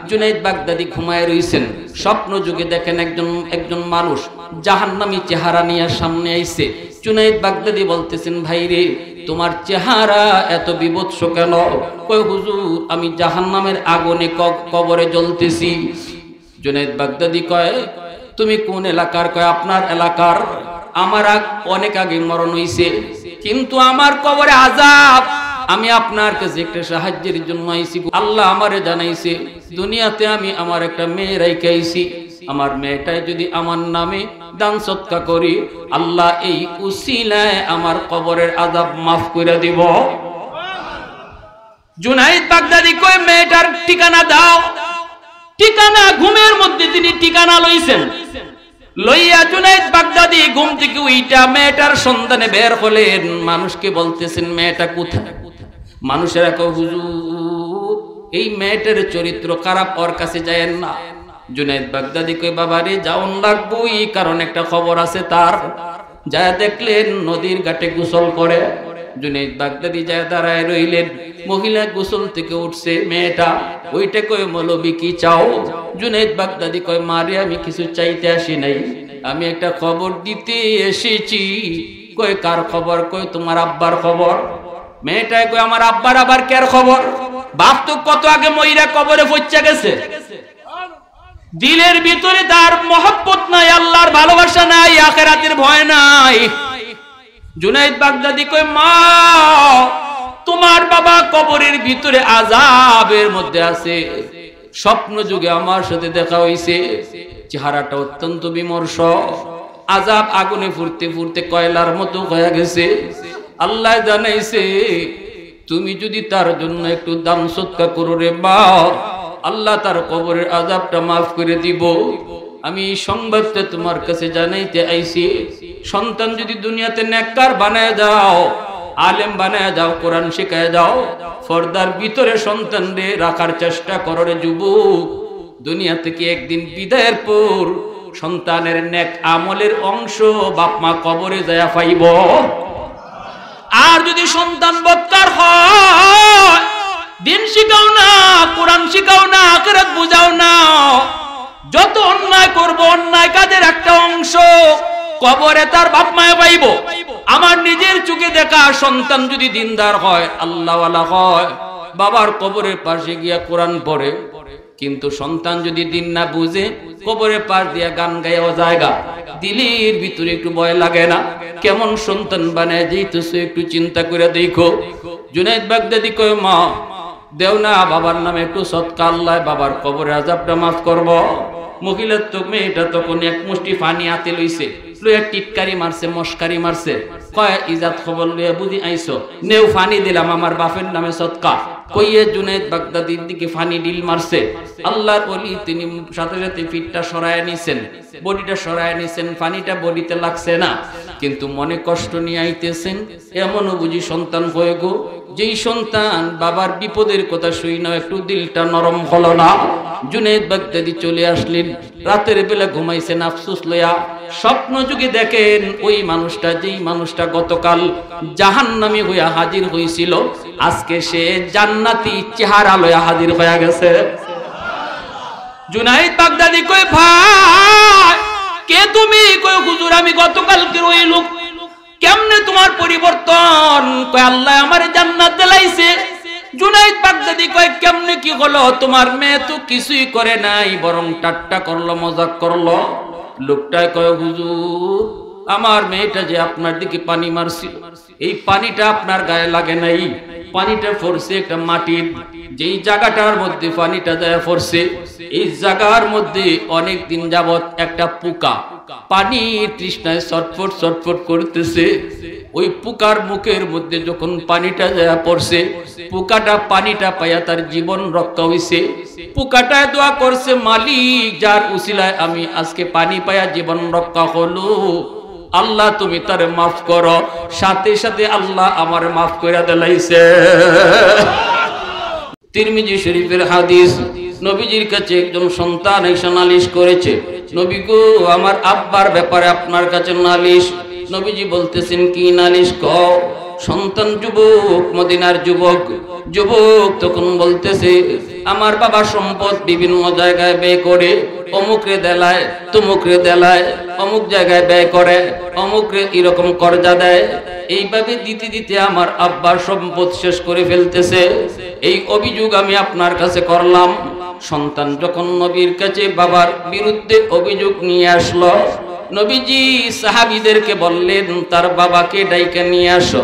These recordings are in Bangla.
জুনাইদ বাগদাদি ঘুমায় রইছেন, স্বপ্ন যুগে দেখেন একজন মানুষ জাহান্নামী চেহারা নিয়ে সামনে আইছে। জুনাইদ বাগদাদি বলতেছেন, ভাই রে তোমার চেহারা এত বিভৎস কেন? কই হুজুর আমি জাহান্নামের আগুনে কবরে জ্বলতেছি। জুনাইদ বাগদাদি কয় তুমি কোন এলাকার? কয় আপনার এলাকার। আমার অনেক আগে মরণ হইছে, কিন্তু আমার কবরে আযাব। আমি আপনার কাছে একটা সাহায্যের জন্য আইছি। আল্লাহ আমারে জানাইছে দুনিয়াতে আমি আমার একটা মেয়ে রাইখা আইছি, আমার মেয়েটাই যদি আমার নামে দান সদকা করি আল্লাহ এই উসিলায় আমার কবরের আযাব মাফ করে দিব। জুনাইদ বাগদাদি কয় মেয়েটার ঠিকানা দাও। ঠিকানা ঘুমের মধ্যে তিনি ঠিকানা লইছেন। লইয়া জুনাইদ বাগদাদি ঘুম থেকে উইটা মেয়েটার সন্ধানে বের হলেন। মানুষকে বলতেছেন মেয়েটা কোথায়? মানুষেরা কয় হুজুর এই মেয়েটার চরিত্র খারাপ, ওর কাছে যায়েন না। জুনাইদ বাগদাদি কয় বাবা রে যাওন লাগবই, কারণ একটা খবর আছে তার। যা দেখলেন নদীর ঘাটে গোসল করে। জুনাইদ বাগদাদি যায় দাঁড়ায় রইলেন। মহিলা গোসল থেকে উঠছে, মেয়েটা ওইটা কয় মৌলবি কি চাও? জুনাইদ বাগদাদি কয় মারে আমি কিছু চাইতে আসি নাই, আমি একটা খবর দিতে এসেছি। কয় কার খবর? কয় তোমার আব্বার খবর। মেয়েটাই কয় আমার আব্বার আবার কার খবর? বাপ তো কত আগে মইরা কবরে পৌঁছে গেছে। দিলের ভিতরে তার মহব্বত নাই, আল্লাহর ভালোবাসা নাই, আখিরাতের ভয় নাই। জুনাইদ বাগদাদি কয় মা তোমার বাবা কবরের ভিতরে আযাবের মধ্যে আছে। স্বপ্ন যুগে আমার সাথে দেখা হইছে, চেহারাটা অত্যন্ত বিমর্ষ, আযাব আগুনে ফুরতে ফুরতে কয়লার মতো হয়ে গেছে। আল্লাহ জানাইছে তুমি যদি তার জন্য একটু দান সদকা করো রে মা, আল্লাহ তার কবরের আযাবটা মাফ করে দিব। আমি এই সংবাদটা তোমার কাছে জানাইতে আইছি। সন্তান যদি দুনিয়াতে নেককার বানায় যাও, আলেম বানায় যাও, কোরআন শিখায় যাও, পর্দার ভিতরে সন্তানরে রাখার চেষ্টা করো রে যুবক। দুনিয়া থেকে একদিন বিদায়ের পর সন্তানের নেক আমলের অংশ বাপ মা কবরে যায় পাইব। আর যদি সন্তান বক্তার হয়, দিন শিখাও না, কোরআন শিখাও না, আখিরাত বুঝাও না, যত অন্যায় করবো অন্যায় কাজের একটা অংশ কবরে তার বাপ মায়ে পাইব। আমার নিজের চোখে দেখা সন্তান যদি দিনদার হয়, আল্লাহওয়ালা হয়, বাবার কবরের পাশে গিয়া কোরআন পড়ে, কিন্তু সন্তান যদি দিন না বুঝে কবরের পাশ দিয়া গান গাইয়া জায়গা, দিলের ভিতরে একটু ভয় লাগে না? কেমন সন্তান বানায় যাইতেছে একটু চিন্তা করে দেখো। জুনাইদ বাগদাদি কয় মা দেও না বাবার নামে একটু সদকা, আল্লাহ বাবার কবরের আযাবটা মাফ করব। মহিলার তো মেয়েটা তখন এক মুষ্টি পানি হাতে লইছে, লইয়া টিটকারি মারছে, মস্কারি মারছে। কয় ইজাত খবর লইয়া বুঝি আইছো, নেও পানি দিলাম আমার বাপের নামে সদকা। কইয়ে জুনাইদ বাগদাদির দিকে পানি ডিল মারছে। আল্লাহর ওলি তিনি সাথে সাথে ফিটটা সরায় নিছেন, বডিটা সরায় নিছেন, পানিটা বডিতে লাগছে না, কিন্তু মনে কষ্ট নিয়ে আইতেছেন। এমনও বুঝি সন্তান হয়ে গো, যেই সন্তান বাবার বিপদের কথা শুই না একটু দিলটা নরম হলো না। জুনাইদ বাগদাদি চলে আসলেন, রাতের বেলা ঘুমাইছেন আফসোস লইয়া। স্বপ্ন যুগে দেখেন ওই মানুষটা, যেই মানুষটা গতকাল জাহান্নামী হইয়া হাজির হইছিল, আজকে সে জান্নাতি চেহারা লইয়া হাজির হয়ে গেছে। জুনাইদ বাগদাদি কই ভাই কে তুমি? কই হুজুর আমি গতকালকের ওই লোক। কেমনে তোমার পরিবর্তন? কয় আল্লাহ আমারে জান্নাত দিলাইছে। জুনাইদ বাগদাদি কয় কেমনে কি হলো? তোমার মেয়ে তো কিছুই করে নাই, বরং ঠাট্টা করলো, মজাক করলো। লোকটা কয় হুজুর আমার মেয়েটা যে আপনার দিকে পানি মারছিল, এই পানিটা আপনার গায়ে লাগে নাই, পানিটা পড়ছে একটা মাটির, যেই জায়গাটার মধ্যে পানিটা যায় পড়ছে এই জায়গার মধ্যে অনেক দিন যাবত একটা পোকা পানি তৃষ্ণায় ছটফট ছটফট করতেছে। ওই পোকার মুখের মধ্যে যখন পানিটা যায় পড়ছে, পোকাটা পানিটা পাইয়া তার জীবন রক্ষা হইছে। পোকাটা দোয়া করছে মালিক যার উসিলায় আমি আজকে পানি পাইয়া জীবন রক্ষা হলো, আল্লাহ তুমি তারে মাফ করো। সাথে সাথে আল্লাহ আমার মাফ করে দিলাইছে। তিরমিজি শরীফের হাদিস, নবীজির কাছে একজন সন্তান এসে নালিশ করেছে, নবী গো আমার আব্বার ব্যাপারে আপনার কাছে নালিশ। নবীজি বলতেছেন কি নালিশ কও? সন্তান যুবক, মদিনার যুবক তখন বলতেছে আমার বাবা সম্পদ বিভিন্ন জায়গায় ব্যয় করে, অমুকরে দেলায়, তমুকরে দেলায়, অমুক জায়গায় ব্যয় করে, অমুকরে এরকম কর্জা দেয়। এইভাবে দিতে দিতে আমার আব্বার সম্পদ শেষ করে ফেলতেছে। এই অভিযোগ আমি আপনার কাছে করলাম। সন্তান যখন নবীর কাছে বাবার বিরুদ্ধে অভিযোগ নিয়ে আসলো, নবীজি সাহাবীদেরকে বললেন তার বাবাকে ডাইকে নিয়ে আসো।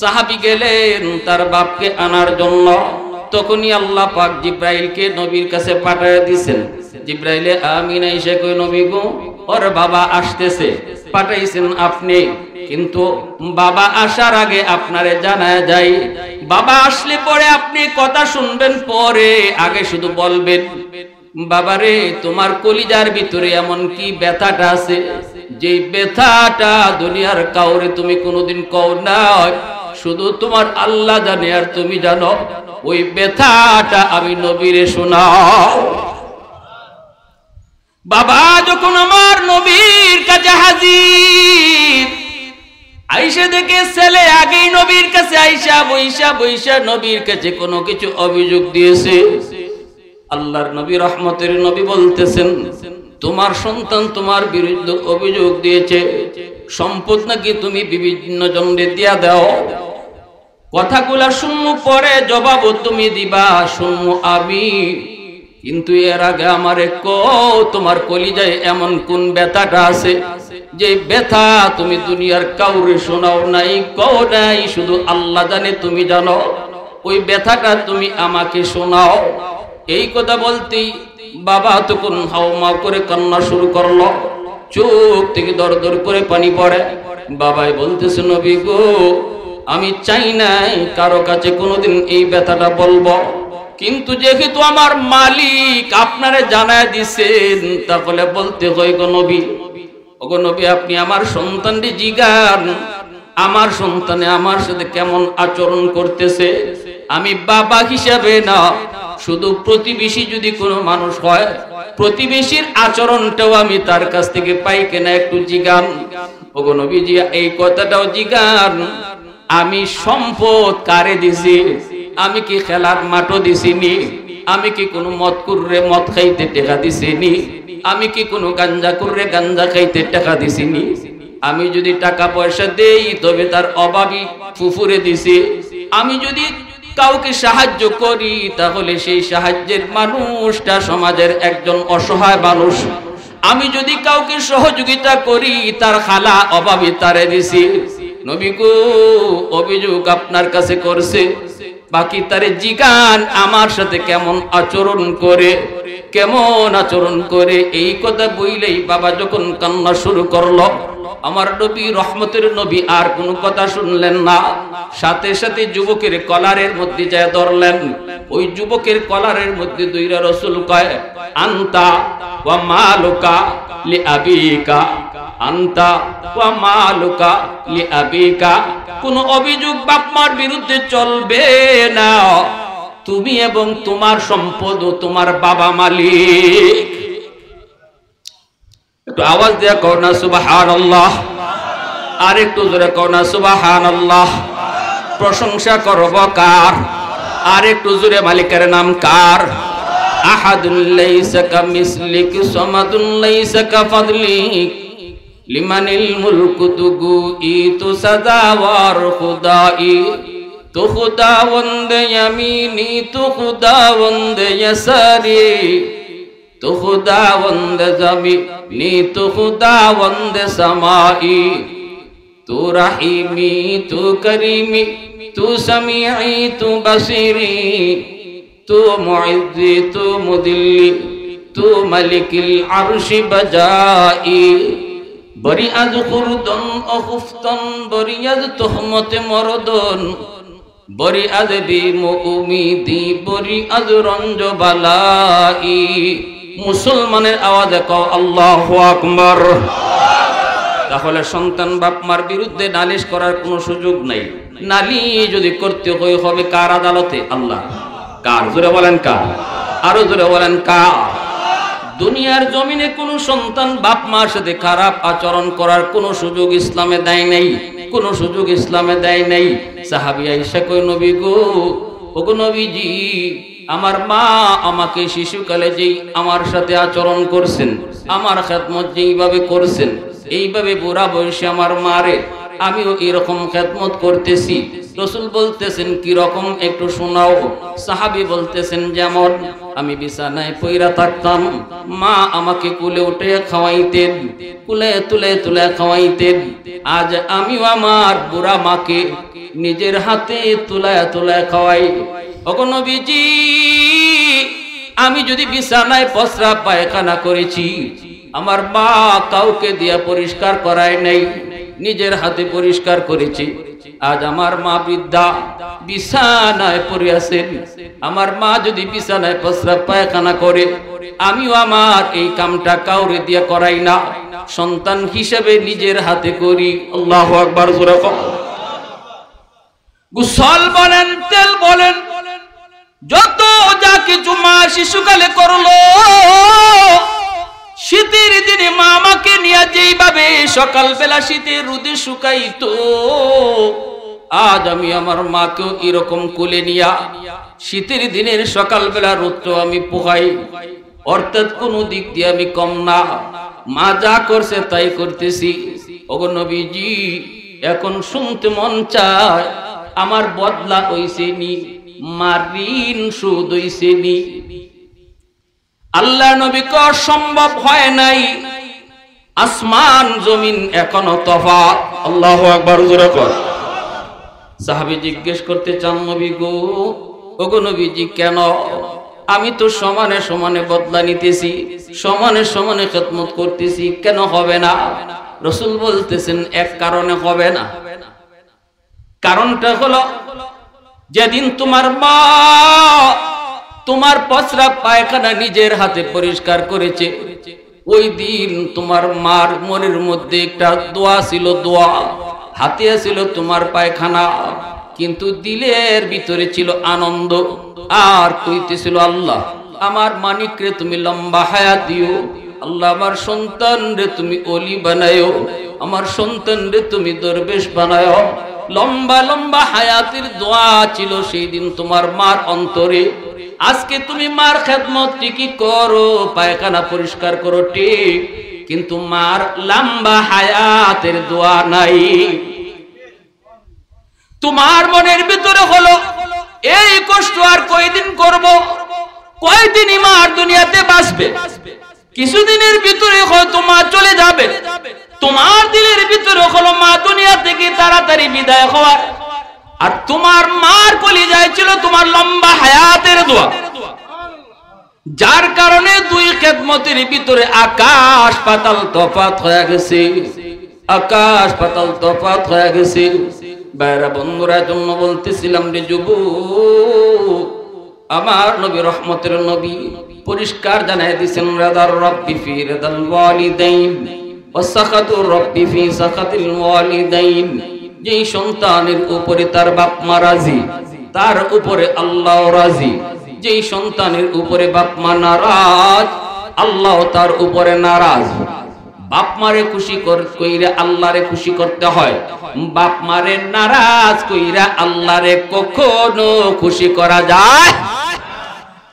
সাহাবী গেলেন তার বাপকে আনার জন্য। তখনই আল্লাহ পাক জিব্রাইলকে নবীর কাছে পাঠিয়ে দিয়েছেন। জিব্রাইলে আমিন এসে কই নবী গো, ওর বাবা আসতেছে, পাঠাইছেন আপনি, কিন্তু বাবা আসার আগে আপনারে জানায় যাই, বাবা আসলে পরে আপনি কথা শুনবেন, পরে আগে শুধু বলবেন বাবারে তোমার কলিজার ভিতরে এমন কি ব্যথাটা আছে যে ব্যথাটা দুনিয়ার কাউরে তুমি কোনোদিন কও না, শুধু তোমার আল্লাহ জানে আর তুমি জানো। ওই ব্যথাটা আমি নবীরে শোনাও। বাবা যখন আমার নবীর কাছে হাজির, আইসা দেখে ছেলে আগেই নবীর কাছে আইসা বইসা নবীর কাছে কোনো কিছু অভিযোগ দিয়েছে। আল্লাহর নবী রহমতের নবী বলতেছেন তোমার সন্তান তোমার বিরুদ্ধে অভিযোগ দিয়েছে, সম্পদ নাকি তুমি বিভিন্ন জনরে দিয়া দাও। কথাগুলা শুনবো পরে জবাবও তুমি দিবা, শুনবো আমি, কিন্তু এর আগে আমারে কও তোমার কলিজায় এমন কোন ব্যথাটা আছে যে ব্যথা তুমি দুনিয়ার কাউরে শোনাও নাই, কও নাই, শুধু আল্লাহ জানে তুমি জানো। ওই ব্যথাটা তুমি আমাকে শোনাও। এই কথা বলতেই বাবা তখন হাওমাও করে কান্না শুরু করলো, চোখ থেকে দর দর করে পানি পড়ে। বাবাই বলতেছে নবী গো, আমি চাই নাই কারো কাছে কোনোদিন এই ব্যথাটা বলবো, কিন্তু যেহেতু আমার মালিক আপনারে জানায় দিছেন তাহলে বলতে হয় গো নবী। ওগো নবী আপনি আমার সন্তানকে জিজ্ঞান আমার সন্তানে আমার সাথে কেমন আচরণ করতেছে। আমি বাবা হিসাবে না, শুধু প্রতিবেশী যদি কোনো মানুষ হয় প্রতিবেশীর আচরণটাও আমি তার কাছ থেকে পাই কিনা একটু জিজ্ঞান। ওগো নবীজি এই কথাটাও জিজ্ঞান, আমি সম্পদ কারে দিছি? আমি কি খেলার মাঠও দিছিনি? আমি কি কোনো মদ কুররে মদ খাইতে টাকা দিছিনি? আমি কি কোনো গাঞ্জা কুররে গাঞ্জা খাইতে টাকা দিছিনি? আমি যদি টাকা পয়সা দেই তবে তার অভাবী ফুফুরে দিছি। আমি যদি কাউকে সাহায্য করি তাহলে সেই সাহায্যের মানুষটা সমাজের একজন অসহায় মানুষ। আমি যদি কাউকে সহযোগিতা করি তার খালা অভাবী তারে দিছি। নবী গো অভিযোগ আপনার কাছে করছে, বাকি তারে জিগান আমার সাথে কেমন আচরণ করে, কেমন আচরণ করে। এই কথা বইলেই বাবা যখন কান্না শুরু করলো, আমার নবী রহমতের নবী আর কোনো কথা শুনলেন না, সাথে সাথে যুবকের কলারের মধ্যে যায় ধরলেন। ওই যুবকের কলারের মধ্যে দুইটা রাসূল কয় আনতা ওয়া মালুকা লি আবিকা, আনতা ওয়া মালুকা লি আবিকা। কোন অভিযোগ বাপ মার বিরুদ্ধে চলবে না, তুমি এবং তোমার সম্পদ ও তোমার বাবা মালিক। একটু আওয়াজ দিয়ে কও না সুবহানাল্লাহ, আর একটু জোরে কও না সুবহানাল্লাহ। প্রশংসা করব কার? আর একটু জোরে মালিকের নাম কার? আহাদুল লাইসা কামিসলিক সামাদুল লাইসা কাফাদলিক লিমানিল মুলকু তুগুই তু সাদাওয়ার খুদাই, তু খুদাওয়ান্দ ইয়ামিনি তু খুদাওয়ান্দ ইয়াসারি, তু খুদাওয়ান্দ জামিনি তু খুদাওয়ান্দ সামাই, তু রাহিমি তু করিমি তু সামিঈ তু বসিরি, তু মুইজ্জি তু মুদিল্লি তু মালিকিল আরশি বজাই। বরি আজ খুরদন অখুফতন, বরি আজ তোহমতে মরদন, বরি আজ বিমুমিদি, বরি আজ রঞ্জ বালাই। মুসলমানের আওয়াজে কও আল্লাহু আকবার। তাহলে সন্তান বাপ মার বিরুদ্ধে নালিশ করার কোনো সুযোগ নাই। নালিশ যদি করতে হয় হবে কার আদালতে? আল্লাহ। কার? জোরে বলেন কার? আরো জোরে বলেন কার? দুনিয়ার জমিনে কোনো সন্তান বাপ মার সাথে খারাপ আচরণ করার কোনো সুযোগ ইসলামে দেয় নাই, কোনো সুযোগ ইসলামে দেয় নাই। সাহাবী আয়েশা কই নবী গো, ওগো নবীজি, আমার মা আমাকে শিশুকালে যেই আমার সাথে আচরণ করছেন, আমার খেদমত যেইভাবে করছেন, এইভাবে বুড়া বয়সে আমার মারে আমিও এরকম খেদমত করতেছি। রাসূল বলতেছেন কি রকম একটু শোনাও। সাহাবী বলতেছেন যেমন আমি বিছানায় পইরা থাকতাম, মা আমাকে কুলে উঠে খাওয়াইতেন, কুলে তুলে তুলে খাওয়াইতেন। আজ আমিও আমার বুড়া মাকে নিজের হাতে তুলায় তুলায় খাওয়াই। ওগো নবীজি, আমি যদি বিছানায় প্রস্রাব পায়খানা করেছি, আমার মা কাউকে দিয়া পরিষ্কার করায় নাই, নিজের হাতে পরিষ্কার করেছে। আজ আমার মা বৃদ্ধা বিছানায় পড়ে আছেন, আমার মা যদি বিছানায় প্রস্রাব পায়খানা করে, আমিও আমার এই কামটা কাউরে দিয়া করাই না, সন্তান হিসেবে নিজের হাতে করি। আল্লাহু আকবার। জোরে কও। গোসল বলেন, তেল বলেন, যত যা কিছু মা শিশুকালে করলো, শীতের দিনে মা আমাকে নিয়ে যেইভাবে সকালবেলা শীতের রোদে শুকাইতো, আজ আমি আমার মাকেও এরকম কোলে নিয়া শীতের দিনের সকালবেলা রোদ আমি পোহাই। অর্থাৎ কোন দিক দিয়ে আমি কম না, মা যা করছে তাই করতেছি। ওগো নবীজি, এখন শুনতে মন চায় আমার বদলা হইছে নি, মারিন সুদ হইছে নি। আল্লাহ নবী ক সম্ভব হয় নাই, আসমান জমিন এখনো তফাৎ। আল্লাহু আকবার। জোরে কর। সাহাবী জিজ্ঞেস করতে চান নবী গো, ওগো নবীজি কেন? আমি তো সমানে সমানে বদলা নিতেছি, সমানে সমানে খেদমত করতেছি, কেন হবে না? রাসূল বলতেছেন এক কারণে হবে না। কারণটা হলো যেদিন তোমার মা তোমার প্রস্রাব পায়খানা নিজের হাতে পরিষ্কার করেছে, ওই দিন তোমার মার মনের মধ্যে একটা দোয়া ছিল, দোয়া হাতে ছিল তোমার পায়খানা, কিন্তু দিলের ভিতরে ছিল আনন্দ আর কইতেছিল আল্লাহ আমার মানিক রে তুমি লম্বা হায়াত দিও, আল্লাহ আমার সন্তান রে তুমি ওলি বানায়ো, আমার সন্তান রে তুমি দরবেশ বানায়ো। লম্বা লম্বা হায়াতের দোয়া ছিল সেই দিন তোমার মার অন্তরে। আজকে তুমি মার খেদমত ঠিকই করো, পায়খানা পরিষ্কার করো ঠিক, কিন্তু মার লম্বা হায়াতের দোয়া নাই। তোমার মনের ভিতরে হলো এই কষ্ট আর কয়দিন করব, কয়দিনই মার দুনিয়াতে বাঁচবে, কিছুদিনের ভিতরে হয়তো মা চলে যাবে। তোমার দিলের ভিতরে হলো মা দুনিয়া থেকে তাড়াতাড়ি বিদায় হওয়ার, আর তোমার মার কলিজায় ছিল তোমার লম্বা হায়াতের দোয়া। যার কারণে দুই খেদমতের ভিতরে আকাশ পাতাল তফাৎ হয়ে গেছে, আকাশ পাতাল তফাৎ হয়ে গেছে। বাইরা বন্ধুরা, জন্য বলতেছিলাম রে যুবক, আমার নবী রহমতের নবী পরিষ্কার জানাই দিয়েছেন রাদার রব্বি ফি রাদাল ওয়ালিদাইন ওয়া সাখাতুর রব্বি ফি সাখাতিল ওয়ালিদাইন। যেই সন্তানের উপরে তার বাপ মা রাজি, তার উপরে আল্লাহ রাজি। যেই সন্তানের উপরে বাপ মা নারাজ, আল্লাহ তার উপরে নারাজ। বাপ মারে খুশি কইরা আল্লাহরে খুশি করতে হয়, বাপ মারে নারাজ কইরা আল্লাহরে কখনো খুশি করা যায়?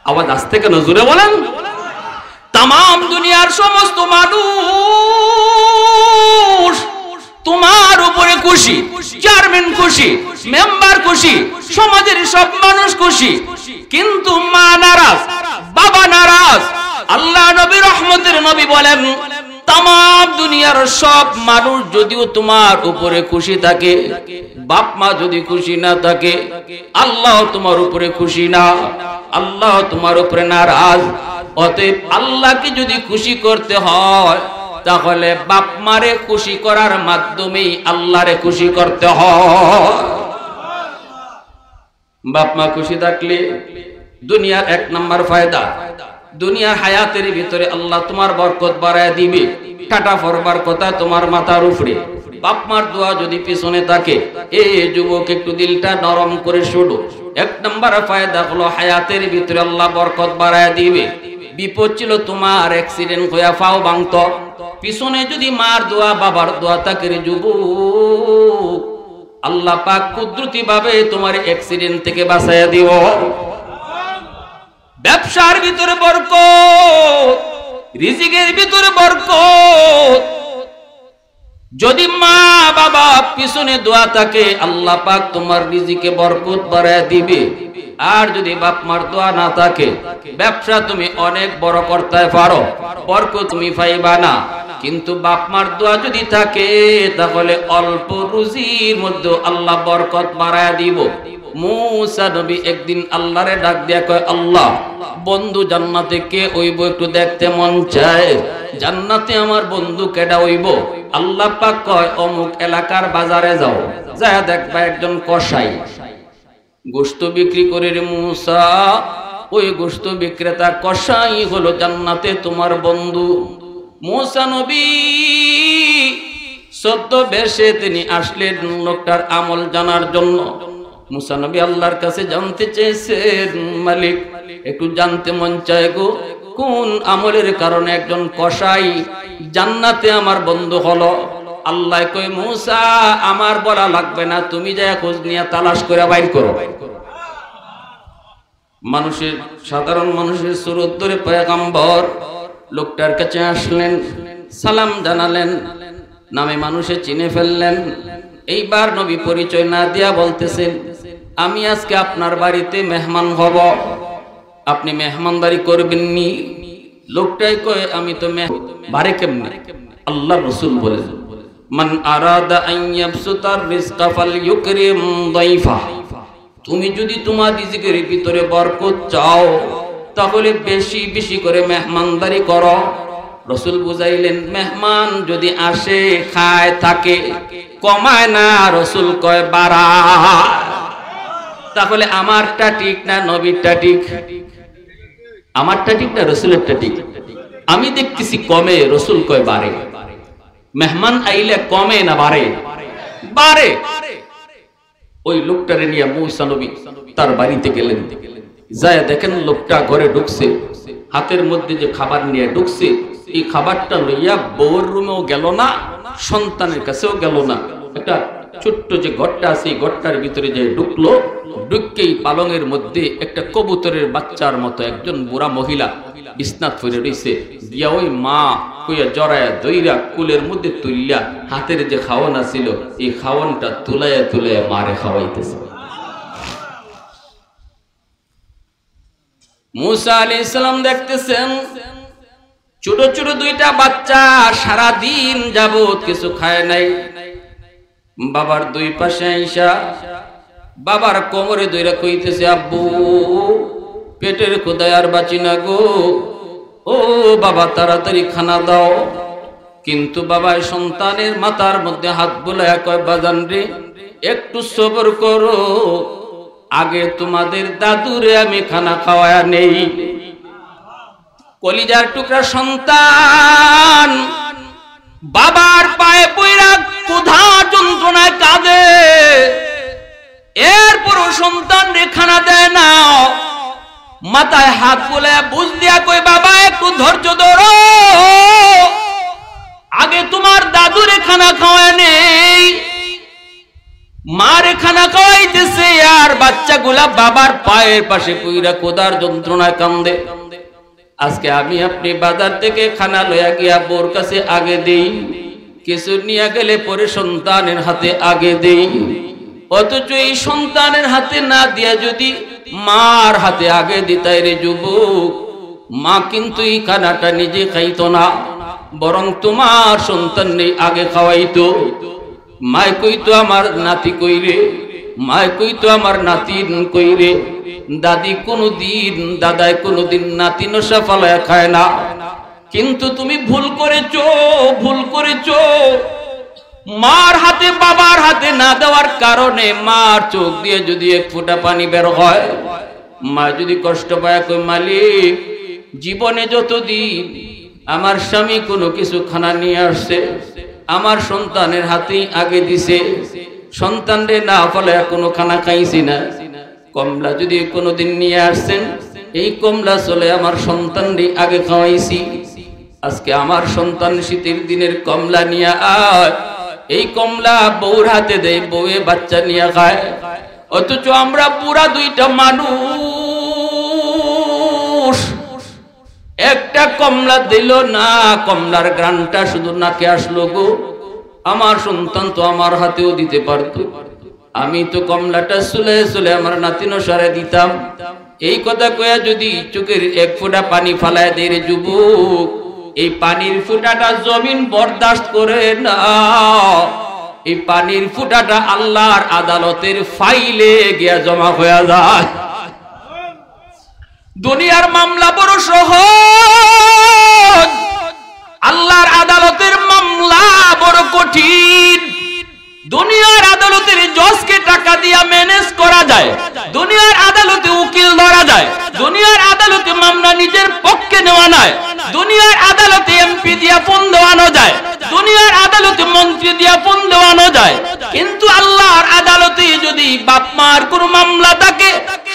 আওয়াজ আসতে কেন, জোরে বলেন। তাম দুনিয়ার সমস্ত মানুষ তোমার উপরে খুশি, চেয়ারম্যান খুশি, মেম্বার খুশি, সমাজের সব মানুষ খুশি, কিন্তু মা নারাজ, বাবা নারাজ। আল্লাহ নবী রহমতের নবী বলেন তাম দুনিয়ার সব মানুষ যদিও তোমার উপরে খুশি থাকে, বাপ মা যদি খুশি না থাকে, আল্লাহ তোমার উপরে খুশি না, আল্লাহ তোমার উপরে নারাজ। অতএব আল্লাহকে যদি খুশি করতে হয়, তাহলে বাপ মারে খুশি করার মাধ্যমেই আল্লাহরে খুশি করতে হয়। বাপ মা খুশি থাকলে দুনিয়ার এক নাম্বার ফায়দা, দুনিয়ার হায়াতের ভিতরে আল্লাহ তোমার বরকত বাড়ায় দিবে। টাটা ফরবার কথা তোমার মাথার উপরে। বাপ মার দোয়া যদি পিছনে থাকে, এ যুবক একটু দিলটা নরম করে শুনো। এক নাম্বার ফায়দা হলো হায়াতের ভিতরে আল্লাহ বরকত বাড়ায় দিবে। বিপদ ছিল তোমার অ্যাক্সিডেন্ট হইয়া ফাও ভাঙত, পিছনে যদি মার দোয়া বাবার দোয়া থাকে রে যুবক, আল্লাহ পাক কুদরতি ভাবে তোমার অ্যাক্সিডেন্ট থেকে বাঁচাইয়া দিব। ব্যবসার ভিতরে বরকত, রিজিকের ভিতরে বরকত। যদি মা বাবা পিছনে দোয়া থাকে আল্লাহ পাক তোমার রিজিকে বরকত বাড়ায় দিবে। আর যদি বাপ মার দোয়া না থাকে, ব্যবসা তুমি অনেক বড় করতে পারো, বরকত তুমি পাইবা না। কিন্তু বাপ মার দোয়া যদি থাকে তাহলে অল্প রুজির মধ্যে আল্লাহ বরকত বাড়ায় দিব। মুসা নবী একদিন আল্লাহরে ডাক দিয়া কয়, আল্লাহ বন্ধু জান্নাতে কে হইব একটু দেখতে মন চায়, জান্নাতে আমার বন্ধু কেডা হইব? আল্লাহ পাক কয়, অমুক এলাকার বাজারে যাও, যায় দেখবা একজন কসাই গোশত বিক্রি করে রে মুসা, ওই গোশত বিক্রেতা কসাই হলো জান্নাতে তোমার বন্ধু। মুসা নবী সদ্য বেশে তিনি আসলেন লোকটার আমল জানার জন্য। মুসা নবী আল্লাহর কাছে জানতে চেয়েছেন, মালিক একটু জানতে মন চায় গো, কোন আমলের কারণে একজন কসাই জান্নাতে আমার বন্ধু হলো? আল্লাহ কয়, মুসা আমার বলা লাগবে না, তুমি যা খোঁজ নিয়ে তালাশ করে বাইর করো। মানুষের, সাধারণ মানুষের সুরত ধরে পয়গম্বর লোকটার কাছে আসলেন, সালাম জানালেন, নামে মানুষে চিনে ফেললেন। এইবার নবী পরিচয় না দিয়া বলতেছেন, আমি আজকে আপনার বাড়িতে মেহমান হব, আপনি মেহমানদারি করবেন নি? লোকটাই কয়, আমি তো বারে কেমনে? আল্লাহ রাসূল বলেন, মান আরাদা আন ইয়াবসুতার রিজকা ফালইউকরিম দাইফা। তুমি যদি তোমার রিজিকের ভিতরে বরকত চাও তাহলে বেশি বেশি করে মেহমানদারি করো। রাসূল বুঝাইলেন, মেহমান যদি আসে খায় থাকে, কমায় না, রাসূল কয় বাড়ায়। তাহলে আমারটা ঠিক না নবীরটা ঠিক? আমারটা ঠিক না রাসূলেরটা ঠিক? আমি দেখতেছি কমে, রাসূল কয় বাড়ে। মেহমান আইলে কমে না বাড়ে? বাড়ে। ওই লোকটারে নিয়ে মুসা নবী তার বাড়িতে গেলেন, যায় দেখেন লোকটা ঘরে ঢুকছে, হাতের মধ্যে যে খাবার নিয়ে ঢুকছে, এই খাবারটা লইয়া বউর রুমেও গেল না, সন্তানের কাছেও গেল না। একটা ছোট্ট যে ঘরটা আছে এই ঘরটার ভিতরে যে ঢুকলো, ঢুককেই পালঙের মধ্যে একটা কবুতরের বাচ্চার মতো একজন বুড়া মহিলা বিছনাত পড়ে রইছে, গিয়া ওই মা কইয়া জড়ায়া দইরা কুলের মধ্যে তুলিয়া হাতের যে খাওয়ান আছিল এই খাওয়ানটা তুলাইয়া তুলাইয়া মারে খাওয়াইতেছে। মুসা আলাইহিস সালাম দেখতেছেন ছোট ছোট দুইটা বাচ্চা সারা দিন যাবত কিছু খায় নাই। বাবার দুই পাশে আইসা বাবার কোমরে দইরা কইতেছে, আব্বু পেটের ক্ষুধায় আর বাঁচি না গো, ও বাবা তাড়াতাড়ি খানা দাও। কিন্তু বাবা সন্তানের মাথার মধ্যে হাত বুলাইয়া কয়, বাজান রে একটু সবর করো, আগে তোমাদের দাদুরে আমি খানা খাওয়ায়া নেই। কলিজার টুকরা সন্তান বাবার পায়ে পইরা ক্ষুধা যন্ত্রণায় কাঁদে, এরপরও সন্তান রে খানা দেয় না। মাথায় হাত বুলাইয়া বুঝ দিয়া কই, বাবা একটু ধৈর্য ধরো, আগে তোমার দাদুরে খানা খাওয়ায় নেই। মারে খানা খাওয়াইতেছে আর বাচ্চাগুলা বাবার পায়ের পাশে পইরা ক্ষুধার যন্ত্রণায় কান্দে। আজকে আমি আপনি বাজার থেকে খানা লইয়া গিয়া বোর কাছে আগে দেই, কিছু নিয়ে গেলে পরে সন্তানের হাতে আগে দেই, অথচ এই সন্তানের হাতে না দিয়া যদি মার হাতে আগে দিতাই রে যুবক, মা কিন্তু এই খানাটা নিজে খাইতো না, বরং তোমার সন্তান নেই আগে খাওয়াইতো। মায় কইতো আমার নাতি কইরে, মায় কইতো আমার নাতিন কইরে। দাদি কোনদিন, দাদায় কোনদিন নাতি নশা ফালায়া খায় না। কিন্তু তুমি ভুল করেছো, ভুল করেছো। মার হাতে বাবার হাতে না দেওয়ার কারণে মার চোখ দিয়ে যদি এক ফোঁটা পানি বের হয়, মা যদি কষ্ট পায় কই, মালিক জীবনে যতদিন আমার স্বামী কোনো কিছু খানা নিয়ে আসছে আমার সন্তানের হাতেই আগে দিছে, সন্তান রে না ফলে কোনো খানা খাইছি না। কমলা যদি কোনোদিন নিয়ে আসছেন, এই কমলা চলে আমার সন্তান রে আগে খাওয়াইছি। আজকে আমার সন্তান শীতের দিনের কমলা নিয়ে আয়, এই কমলা বউর হাতে দেয়, বউয়ে বাচ্চা নিয়ে খায়। অথচ আমরা পুরা দুইটা মানুষ, একটা কমলা দিল না, কমলার গ্রানটা শুধু নাকে আসলো গো। আমার সন্তান তো আমার হাতেও দিতে পারতো, আমি তো কমলাটা চুলে চুলে আমার নাতিনো সারে দিতাম। এই কথা কয়া যদি চোখের এক ফোঁটা পানি ফালায় দিয়ে রে যুবক, এই পানির ফোঁটাটা জমিন বরদাস্ত করে না, এই পানির ফোঁটাটা আল্লাহর আদালতের ফাইলে গিয়া জমা হয়ে যায়। দুনিয়ার মামলা বড় সহজ, আল্লাহর আদালতের মামলা বড় কঠিন। দুনিয়ার আদালতের জজকে টাকা দিয়া ম্যানেজ করা যায়, দুনিয়ার আদালতে উকিল ধরা যায়, দুনিয়ার আদালতে মামলা নিজের পক্ষে নেওয়া নয়, দুনিয়ার আদালতে এমপি দিয়া ফোন দেওয়ানো যায়, দুনিয়ার আদালতে মন্ত্রী দিয়া ফোন দেওয়ানো যায়। কিন্তু আল্লাহর আদালতে যদি বাপ মার কোনো মামলা থাকে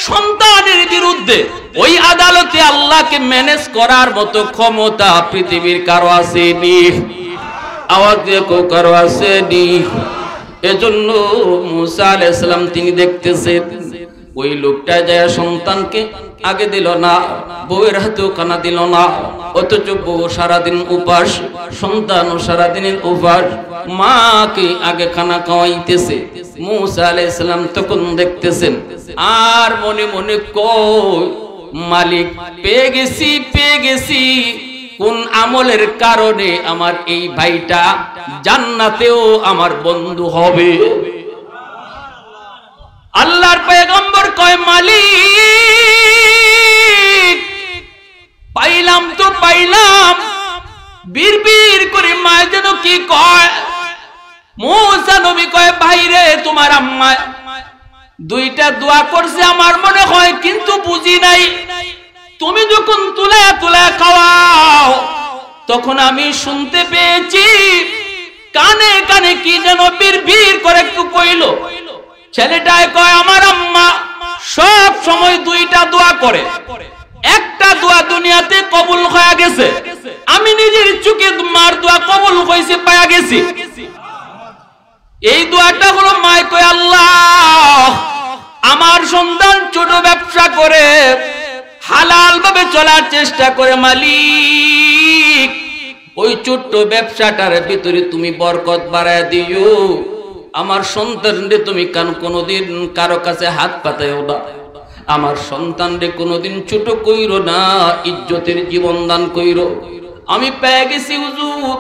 সন্তানের বিরুদ্ধে, ওই আদালতে আল্লাহকে ম্যানেজ করার মতো ক্ষমতা পৃথিবীর কারো আসেনি। আওয়াজ দিয়ে কারো আসেনি। এজন্য মুসা আলাইহিস সালাম তিনি দেখতেছেন ওই লোকটা যায় সন্তানকে আগে দিল না, বউয়ের হাতেও খানা দিল না, অথচ বউ সারাদিন উপাস, সন্তানও সারাদিনের উপাস, মাকে আগে খানা খাওয়াইতেছে। মুসা আলাইহিস সালাম তখন দেখতেছেন আর মনে মনে কই, মালিক পেয়ে গেছি, কোন আমলের কারণে আমার এই ভাইটা জান্নাতেও আমার বন্ধু হবে। আল্লাহর পয়গম্বর কয়, মালিক পাইলাম তো পাইলাম, বীর করে মা যেন কি কয়। মুসা নবী কয়, ভাইরে তোমার আম্মা দুইটা দোয়া করছে আমার মনে হয়, কিন্তু বুঝি নাই। তুমি যখন তুলে খাওয়াও তখন আমি শুনতে পেয়েছি কানে কানে কি যেন বীর করে একটু কইল। ছেলেটায় কয়, আমার আম্মা সব সময় দুইটা দোয়া করে, একটা দোয়া দুনিয়াতে কবুল হয়ে গেছে, আমি নিজের চোখে মার দোয়া কবুল হয়েছে পায়া গেছি। এই দোয়াটা হলো মায় কয়, আল্লাহ আমার সন্তান ছোট ব্যবসা করে হালাল ভাবে চলার চেষ্টা করে, মালিক ওই ছোট্ট ব্যবসাটার ভিতরে তুমি বরকত বাড়ায় দিও। আমার সন্তানরে তুমি কোনোদিন কারো কাছে হাত পাতায়ও না, আমার সন্তানরে কোনোদিন ছোট কইরো না, ইজ্জতের জীবন দান কইরো। আমি পেয়ে গেছি হুজুর,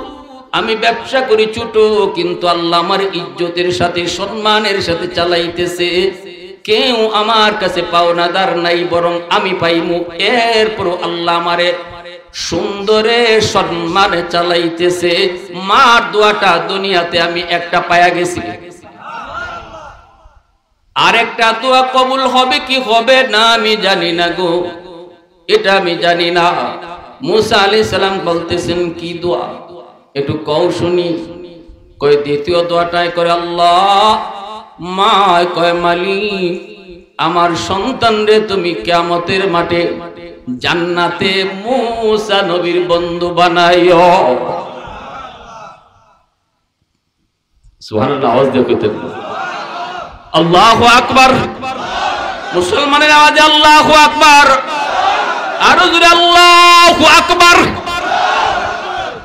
আমি ব্যবসা করি ছোট, কিন্তু আল্লাহ আমার ইজ্জতের সাথে সম্মানের সাথে চালাইতেছে। কেউ আমার কাছে পাওনাদার নাই, বরং আমি পাইমু। এরপর আল্লাহ আমারে সুন্দরে সম্মানে চালাইতেছে। মার দোয়াটা দুনিয়াতে আমি একটা পায়া গেছি, আরেকটা দোয়া কবুল হবে কি হবে না আমি জানি না গো, এটা আমি জানি না। মুসা আলাইহিস সালাম বলতেছেন, কি দোয়া একটু কও শুনি। কয়, দ্বিতীয় দোয়াটাই করে, আল্লাহ মা কয়, মালিক আমার সন্তান রে তুমি কিয়ামতের মাঠে জান্নাতে মুসা নবীর বন্ধু বানাইও। সুবহানাল্লাহ, আওয়াজ দিয়ে কইতে, আল্লাহু আকবার। মুসলমানের আওয়াজে আল্লাহু আকবার, আরো জোরে আল্লাহু আকবার।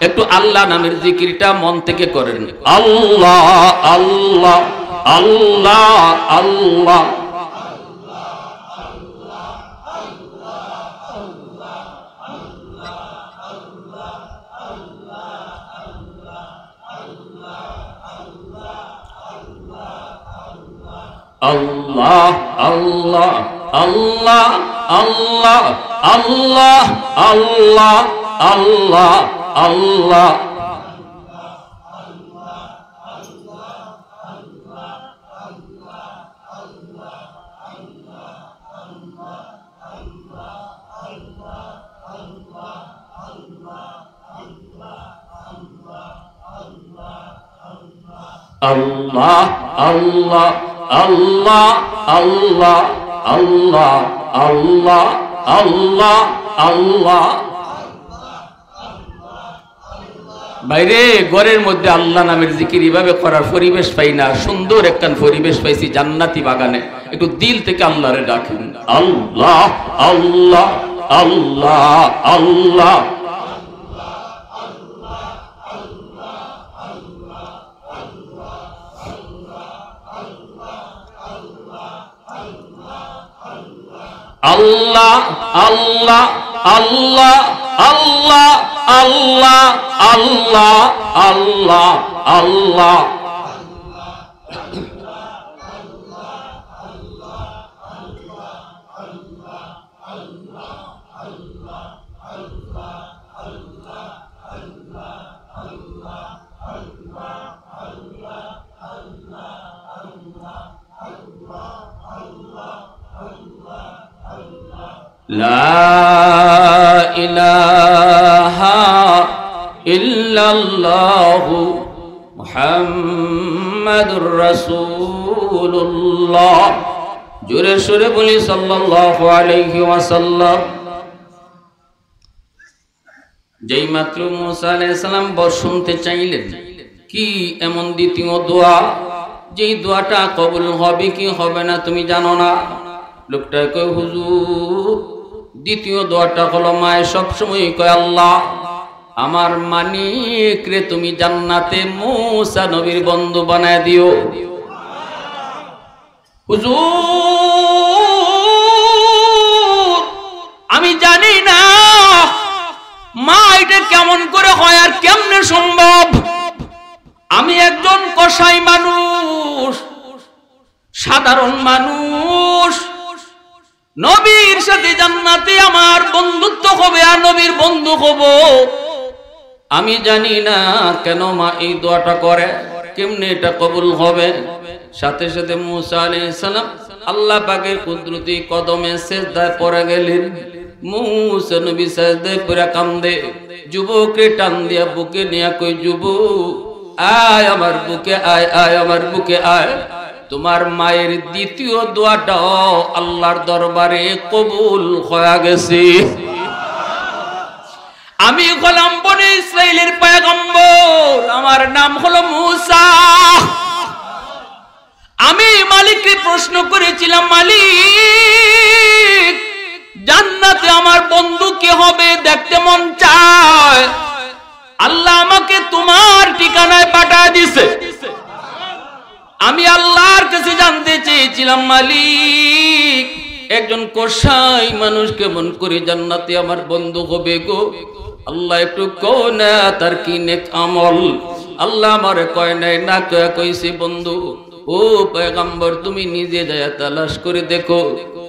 একটু আল্লাহ নামের জিকিরটা মন থেকে করেন, আল্লাহ আল্লাহ আল্লাহ আল্লাহ। আল্লাহ আল্লাহ আল্লাহ আল্লাহ আল্লাহ আল্লাহ আল্লাহ আল্লাহ। আল্লাহ আল্লাহ আল্লাহ আল্লাহ আল্লাহ আল্লাহ আল্লাহ আল্লাহ। বাইরে ঘরের মধ্যে আল্লাহ নামের জিকির এভাবে করার পরিবেশ পাই না, সুন্দর একখান পরিবেশ পাইছি জান্নাতি বাগানে। একটু দিল থেকে আল্লাহরে ডাকেন, আল্লাহ আল্লাহ আল্লাহ আল্লাহ। আল্লাহ আল্লাহ আল্লাহ আল্লাহ আল্লাহ আল্লাহ আল্লাহ আল্লাহ। লা ইলাহা ইল্লাল্লাহু মুহাম্মাদুর রাসূলুল্লাহ। জোরে সোরে বলি সাল্লাল্লাহু আলাইহি ওয়াসাল্লাম। যেই মাত্র মুসা আলাইহিস সালাম বর শুনতে চাইলেন, কি এমন দ্বিতীয় দোয়া, যেই দোয়াটা কবুল হবে কি হবে না তুমি জানো না? লোকটা কয়, হুজুর দ্বিতীয় দোয়াটা হলো মায়ে সবসময় কয়, আল্লাহ আমার মানিক রে তুমি জান্নাতে মুসা নবীর বন্ধু বানায় দিও। হুজুর আমি জানি না মা এটা কেমন করে হয় আর কেমনে সম্ভব। আমি একজন কসাই মানুষ, সাধারণ মানুষ, নবীর সাথে জান্নাতে আমার বন্ধুত্ব হবে আর নবীর বন্ধু হব। আমি জানি না কেন মা এই দোয়াটা করে, কেমনে এটা কবুল হবে। সাথে সাথে মুসা আলাইহিস সালাম আল্লাহ পাকের কুদরতি কদমে সিজদায় পড়ে গেলেন। মুসা নবী সিজদায় পড়ে কান্দে, যুবককে টান দিয়া বুকে নিয়া কই, যুবক আয় আমার বুকে আয়, আয় আমার বুকে আয়। তোমার মায়ের দ্বিতীয় দোয়াটাও আল্লাহর দরবারে কবুল হয়ে গেছে। আমি হলাম বনে ইসরাইলের পয়গম্বর, আমার নাম হলো মুসা। আমি মালিককে প্রশ্ন করেছিলাম, মালিক জান্নাতে আমার বন্ধু কে হবে, দেখতে মন চায়। আল্লাহ আমাকে তোমার ঠিকানায় পাঠিয়ে দিয়েছে। আমি আল্লাহর কাছে জানতে চেয়েছিলাম, মালিক একজন কসাই মানুষ কেমন করে জান্নাতে আমার বন্ধু হবে গো? আল্লাহ একটু কও না তার কি নেক আমল। আল্লাহ আমারে কয় নাই, না কইছে বন্ধু ও পয়গম্বর তুমি নিজে যায় তালাশ করে দেখো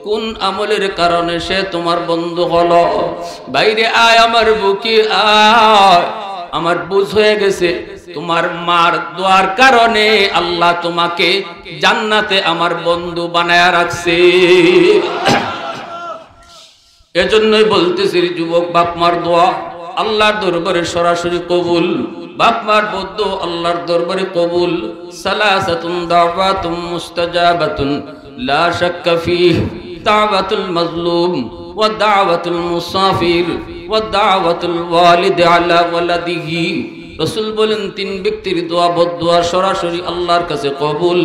কোন আমলের কারণে সে তোমার বন্ধু হলো। বাইরে আয় আমার বুকে আয়, আমার বুঝ হয়ে গেছে তোমার মার দোয়ার কারণে আল্লাহ তোমাকে জান্নাতে আমার বন্ধু বানায়া রাখছে। এজন্যই বলতেছি যুবক, বাপ মার দোয়া আল্লাহর দরবারে সরাসরি কবুল। বাপ মার বদ্ধ আল্লাহর দরবারে কবুল। সালাসাতুন দাওয়াতুম মুস্তাজাবাতুন লা শাক্কা ফীহ, দাওয়াতুল মাজলুম ওয়া দাওয়াতুল মুসাফির ওয়া দাওয়াতুল ওয়ালিদ আলা ওয়ালাদিহি। রাসূল বলেন তিন ব্যক্তির দোয়া বদদোয়া সরাসরি আল্লাহর কাছে কবুল।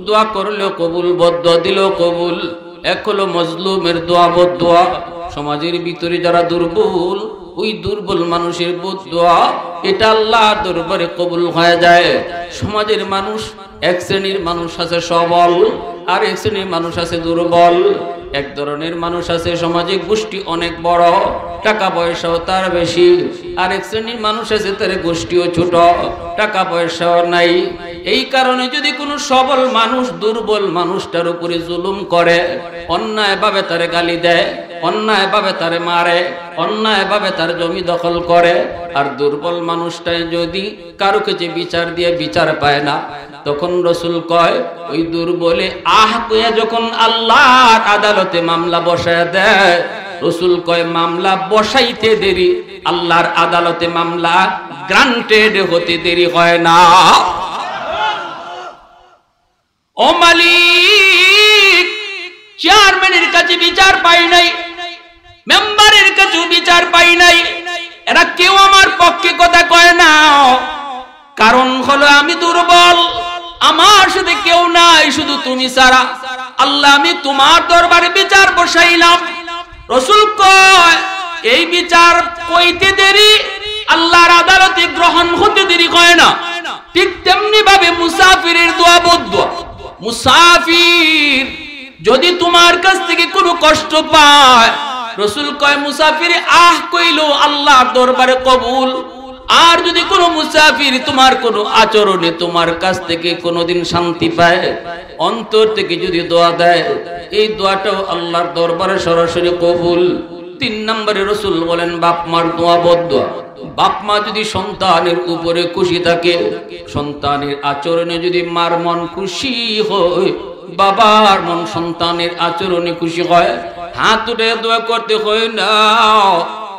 দোয়া করলেও কবুল, বদদোয়া দিলেও কবুল। এক হলো মজলুমের দোয়া বদদোয়া, সমাজের ভিতরে যারা দুর্বল ওই দুর্বল মানুষের বদদোয়া এটা আল্লাহর দরবারে কবুল হয়ে যায়। সমাজের মানুষ এক শ্রেণীর মানুষ আছে সবল, আর এক শ্রেণীর মানুষ আছে দুর্বল। এক ধরনের মানুষ আছে সমাজে গোষ্ঠী অনেক বড়, টাকা পয়সাও তার বেশি। আর এক শ্রেণীর মানুষ আছে তার গোষ্ঠীও ছোট, টাকা পয়সাও নাই। এই কারণে যদি কোনো সবল মানুষ দুর্বল মানুষটার উপরে জুলুম করে, অন্যায়ভাবে তারে গালি দেয়, অন্যায়ভাবে তারে মারে, অন্যায়ভাবে তার জমি দখল করে, আর দুর্বল মানুষটাই যদি কারো কাছে বিচার দিয়ে বিচার পায় না, তখন রাসূল কয় ওই দুর্বলে আহ কইয়া যখন আল্লাহর আদালতে মামলা বসায় দেয়, রাসূল কয় মামলা বসাইতে দেরি, আল্লাহর আদালতে মামলা গ্রান্টেড হতে দেরি হয় না। ও মালিক, চেয়ারম্যানের কাছে বিচার পাই নাই, মেম্বারের কাছে বিচার পাই নাই, এরা কেউ আমার পক্ষে কথা কয় না, কারণ হলো আমি দুর্বল, আমার সাথে কেউ নাই, শুধু তুমি ছাড়া। আল্লাহ আমি তোমার দরবারে বিচার বসাইলাম। রাসূল কয় এই বিচার কইতে দেরি, আল্লাহর আদালতে গ্রহণ হতে দেরি হয় না। ঠিক তেমনি ভাবে মুসাফিরের দোয়া বদদোয়া, মুসাফির যদি তোমার কাছ থেকে কোনো কষ্ট পায়, রাসূল কয় মুসাফির আহ কইলো আল্লাহর দরবারে কবুল। আর যদি কোনো মুসাফির তোমার কোনো আচরণে তোমার কাছ থেকে কোনোদিন শান্তি পায়, অন্তর থেকে যদি দোয়া দেয়, এই দোয়াটাও আল্লাহর দরবারে সরাসরি কবুল। 3 নম্বরে রাসূল বলেন বাপ মার দোয়া বদদোয়া। বাপ মা যদি সন্তানের উপরে খুশি থাকে, সন্তানের আচরণে যদি মার মন খুশি হয়, বাবার মন সন্তানের আচরণে খুশি হয়, হাত উঠে দোয়া করতে হয় না।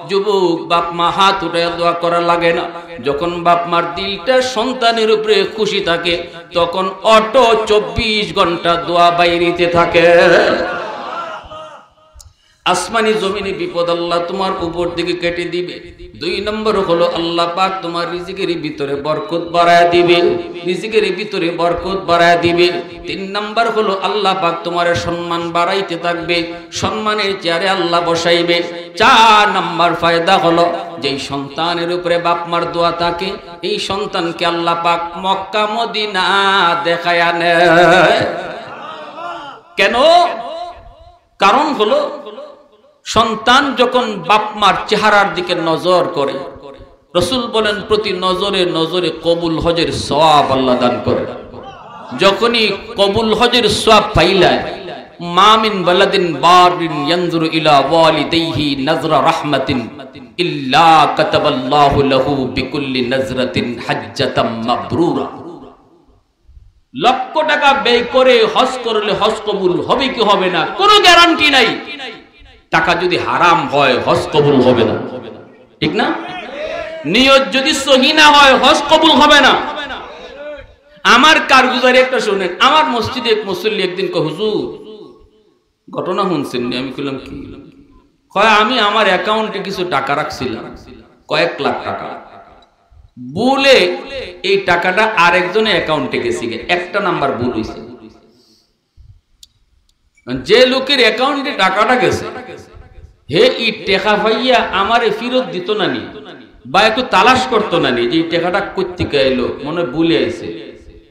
যুবক বাপ মা হাত উঠে দোয়া করা লাগে না। যখন বাপ মার দিলটা সন্তানের উপরে খুশি থাকে, তখন অটো 24 ঘন্টা দোয়া বাইরিতে থাকে। আসমানি জমিনে বিপদ আল্লাহ তোমার উপর দিকে কেটে দিবে। 2 নম্বর হলো আল্লাহ পাক তোমার রিজিকের ভিতরে বরকত বাড়ায় দিবে, রিজিকের ভিতরে বরকত বাড়ায় দিবে। 3 নম্বর হলো আল্লাহ পাক তোমার সম্মান বাড়াইতে থাকবে, সম্মানের চেয়ারে আল্লাহ বসাইবে। 4 নম্বর ফায়দা হলো যেই সন্তানের উপরে বাপ মার দোয়া থাকে, এই সন্তানকে আল্লাহ পাক মক্কা মদিনা দেখায় আনে। কেন? কারণ হলো সন্তান যখন বাপ মার চেহারার দিকে নজর করে, রাসূল বলেন প্রতি নজরে নজরে কবুল হজের সওয়াব আল্লাহ দান করে। যখনই কবুল হজের সওয়াব পাইলায়, মা মিন বালাদিন বারিন ইয়ানজুরু ইলা ওয়ালিদাইহি নাজরা রাহমাতিন ইল্লা কাতাবাল্লাহু লাহু বিকুল্লি নাজরাতিন হাজ্জাতাম মাবরুরা। লক্ষ টাকা ব্যয় করে হজ করলে হজ কবুল হবে কি হবে না কোনো গ্যারান্টি নাই। টাকা যদি হারাম হয় হজ কবুল হবে না, ঠিক না? নিয়ত যদি সহি না হয় হজ কবুল হবে না। আমার কারগুজারি একটা শুনেন। আমার মসজিদে এক মুসল্লি একদিন কয় হুজুর ঘটনা শুনছেন? আমি কইলাম কি? কয় আমি আমার অ্যাকাউন্টে কিছু টাকা রাখছিলাম, কয়েক লাখ টাকা, ভুলে এই টাকাটা আরেকজনের অ্যাকাউন্টে গেছে, একটা নাম্বার ভুল হইছে। যে লোকের অ্যাকাউন্টে টাকাটা গেছে হে ই টাকা পাইয়া আমারে ফেরত দিত না নি, বা একটু তালাশ করতো না নি যে এই টাকাটা কই থেকে আইলো, মনে ভুলে আইছে,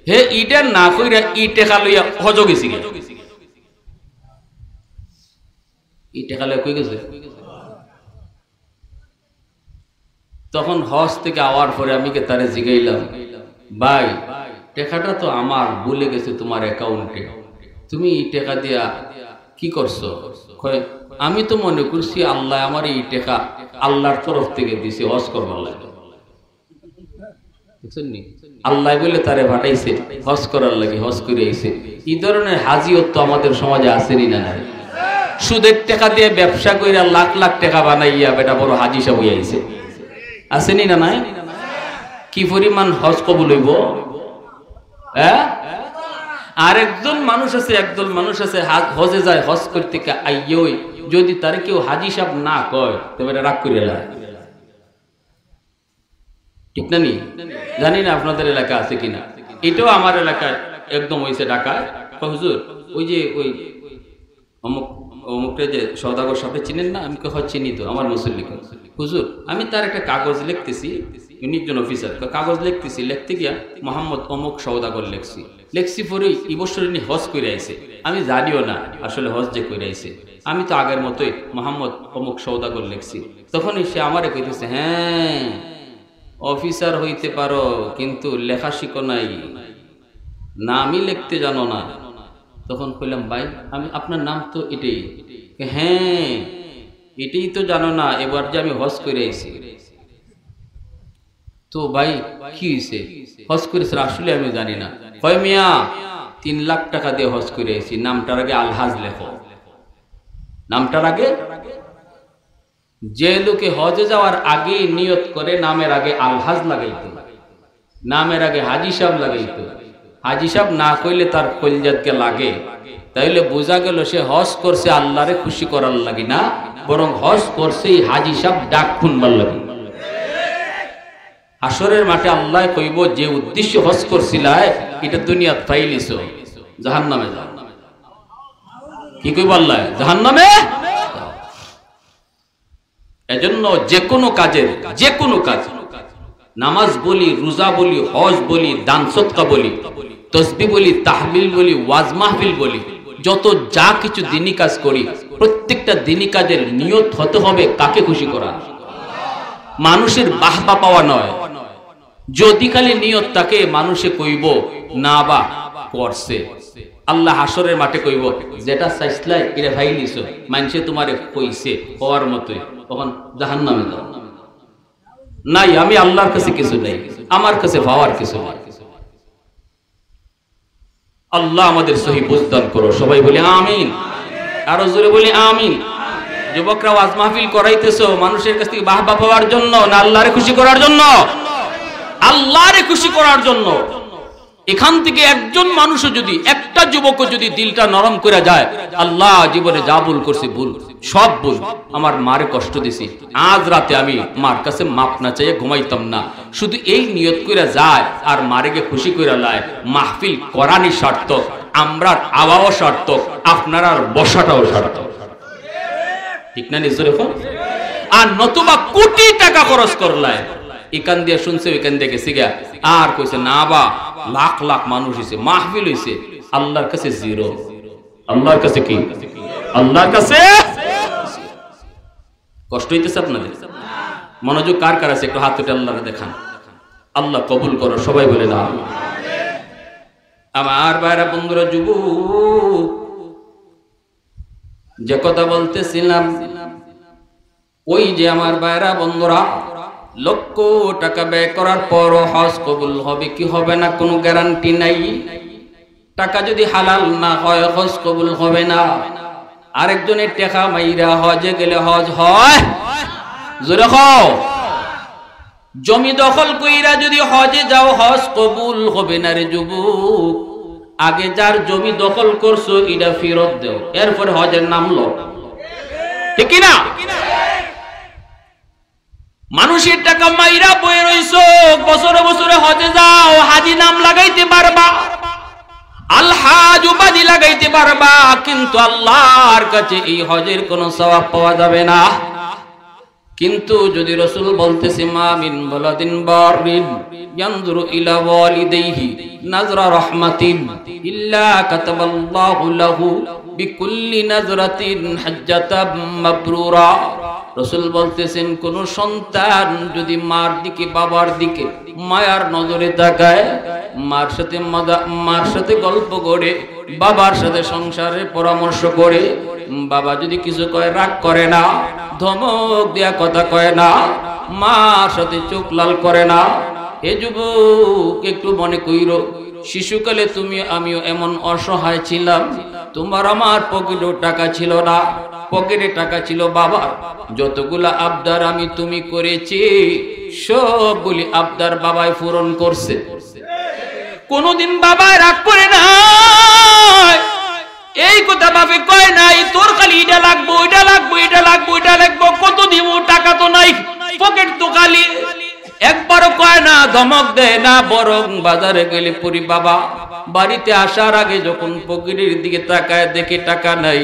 হে ইটা না কইরা ই টাকা লইয়া হজ গেছি। ই টাকা লইয়া কই গেছে? তখন হজ থেকে আওয়ার পরে আমি কে তারে জিগাইলাম, ভাই টাকাটা তো আমার ভুলে গেছে তোমার অ্যাকাউন্টে, তুমি এই টাকা দিয়া কি করছো? আমি তো মনে করছি আল্লাহ আমার এই টাকা আল্লাহর তরফ থেকে দিছে হজ করবার লাগে। আল্লাহ বলে তারে পাঠাইছে হজ করার লাগে, হজ করে আইছে। এই ধরনের হাজিও তো আমাদের সমাজে আসেনি না। সুদের টাকা দিয়ে ব্যবসা কইরা লাখ লাখ টাকা বানাইয়া বেটা বড় হাজি সাহেব হইয়া আইছে, আসেনি না? নাই কি পরিমাণ হজ কবুল হইব? হ্যাঁ, আরেকজন মানুষ আছে, একদল মানুষ আছে হজে যায়, হজ করতে আইয়ই যদি তার কেউ হাজি সাহেব না কয় তবে রাগ করে যায়, ঠিক না? নি জানি না আপনাদের এলাকা আছে কিনা। এটাও আমার এলাকায় একদম হয়েছে ঢাকায়। হুজুর ওই যে ওই অমুক অমুকটা যে সওদাগর সাথে চিনেন না? আমি চিনি তো, আমার মুসল্লি। হুজুর আমি তার একটা কাগজ লিখতেছি, উনি একজন অফিসার, কাগজ লিখতেছি, লিখতে গিয়া মোহাম্মদ অমুক সওদাগর লেখছি পরে এই বছর ইনি হজ করে আইছে, আমি জানিও না আসলে হজ যে করে আইছে, আমি তো আগের মতোই মোহাম্মদ অমুক সওদাগর লিখছি। তখন সে আমারে কইতেছে, হ্যাঁ অফিসার হইতে পারো কিন্তু লেখা শিখো নাই, নামই লিখতে জানো না। তখন কইলাম ভাই আমি আপনার নাম তো এটাই। হ্যাঁ এটাই তো জানো না, এবার যে আমি হজ করে আইছি। তো ভাই কি হয়েছে? হজ করেছে আসলে আমি জানি না। কয় মিয়া 3 লাখ টাকা দিয়ে হজ করে আইছি, নামটার আগে আলহাজ লেখো। নামটার আগে যে লোকে হজে যাওয়ার আগে নিয়ত করে নামের আগে আলহাজ লাগাইতো, নামের আগে হাজি সাহেব লাগাইতো, হাজি সাহেব না কইলে তার কলজাতকে লাগে, তাইলে বোঝা গেল সে হজ করছে আল্লাহরে খুশি করার লাগি না, বরং হজ করছে হাজি সাহেব ডাক শুনবার লাগি। হাসরের মাঠে আল্লাহ কইব যে উদ্দেশ্য হজ করছিলাই এটা দুনিয়াত পাইলিছো, জাহান্নামে যাও। কি কইব আল্লাহ? জাহান্নামে। এজন্য যে কোনো কাজের, যে কোনো কাজ, নামাজ বলি, রোজা বলি, হজ বলি, দান সদকা বলি, তাসবিহ বলি, তাহলিল বলি, ওয়াজ মাহফিল বলি, যত যা কিছু দিনী কাজ করি, প্রত্যেকটা দিনী কাজের নিয়ত হতে হবে কাকে খুশি করা, মানুষের বাহবা পাওয়া নয়। যদি খালি নিয়ত থাকে মানুষে কইব না বা করছে, আল্লাহ হাসরের মাঠে কইব যেটা চাইছলাই এটা ভাই নিছো, মানুষে তোমারে কইছে হওয়ার মতোই, তখন জাহান্নামে যাও। নাই, আমি আল্লাহর কাছে কিছু নেই, আমার কাছে পাওয়ার কিছু নেই। আল্লাহ আমাদের সহি বুঝদান করো, সবাই বলি আমিন, আরো জোরে বলি আমিন। যুবকরা ওয়াজ মাহফিল করাইতেছো মানুষের কাছ থেকে বাহবা পাওয়ার জন্য না আল্লাহরে খুশি করার জন্য? আল্লাহরে খুশি করার জন্য। এখান থেকে একজন মানুষও যদি, একটা যুবকও যদি দিলটা নরম করে যায়, আল্লাহ জীবনে যা ভুল করছি ভুল, সব ভুল, আমার মারে কষ্ট দিছি, আজ রাতে আমি মার কাছে মাপ না চাইয়ে ঘুমাইতাম না, শুধু এই নিয়ত করে যায় আর মারেকে খুশি করে লায়, মাহফিল করানি সার্থক, আমরা আওয়াও সার্থক, আপনারা বসাটাও সার্থক। ঠিক না? নিজের এখন আর নতুবা কোটি টাকা খরচ করলায়, এখান দিয়ে শুনছে ওইখান দিয়ে গেছি গা, আর কইছে না বা লাখ লাখ মানুষ হইছে, মাহফিল হইছে, আল্লাহর কাছে জিরো। আল্লাহর কাছে কি? আল্লাহর কাছে কষ্ট হইতেছে আপনাদের? মনোযোগ কার কার আছে একটু হাত উঠে আল্লাহরে দেখান। আল্লাহ কবুল করো, সবাই বলে না। আমার ভাইরা বন্ধুরা, যুবক, যে কথা বলতেছিলাম, ওই যে আমার ভাইরা বন্ধুরা, লক্ষ টাকা ব্যয় করার পর হজ কবুল হবে কি হবে না কোনো গ্যারান্টি নাই। টাকা যদি হালাল না হয় হজ কবুল হবে না। আরেকজনের টাকা মাইরা হজে গেলে হজ হয়? জোরে কও। জমি দখল কইরা যদি হজে যাও হজ কবুল হবে না রে যুবক। আগে যার জমি দখল করছো এটা ফেরত দেও, এরপরে হজের নাম লো। ঠিক না? মানুষের টাকা মাইরা বয়ে রইছো, বছরে বছরে হজে যাও, হাজি নাম লাগাইতে পারবা, আল হাজ উপাধি লাগাইতে পারবা, কিন্তু আল্লাহর কাছে এই হজের কোনো সওয়াব পাওয়া যাবে না। কিন্তু যদি রাসূল বলতেছে মা মিন ওয়ালাদিন বারিন ইয়ানজুরু ইলা ওয়ালিদাইহি নাজরা রাহমাতিন ইল্লা কাতাবাল্লাহু লাহু বিকুল্লি নাজরাতিন হাজ্জাতাম মাবরুরা। রাসূল বলতেছেন কোন সন্তান যদি মার দিকে বাবার দিকে মায়ার নজরে তাকায়, মার সাথে গল্প করে, বাবার সাথে সংসারের পরামর্শ করে, বাবা যদি কিছু কয় রাগ করে না, ধমক দেয়া কথা কয় না, মার সাথে চোখ লাল করে না। এ যুবক একটু মনে কইরো, শিশুকালে তুমি আমিও এমন অসহায় ছিলাম, তোমার আমার পকেটেও টাকা ছিল না, পকেটে টাকা ছিল বাবার। যতগুলা আবদার আমি তুমি করেছি সবগুলি আবদার বাবাই পূরণ করছে। কোনদিন বাবা রাগ করে না, এই কথা বাপে কয় নাই তোর খালি এটা লাগবো, এটা লাগবো, এটা লাগবো, এটা লাগবো, কত দিব, টাকা তো নাই, পকেট তো খালি। একবারও কয় না, ধমক দেয় না, বরং বাজারে গেলে পরি বাবা বাড়িতে আসার আগে যখন পকেটের দিকে তাকায় দেখে টাকা নাই,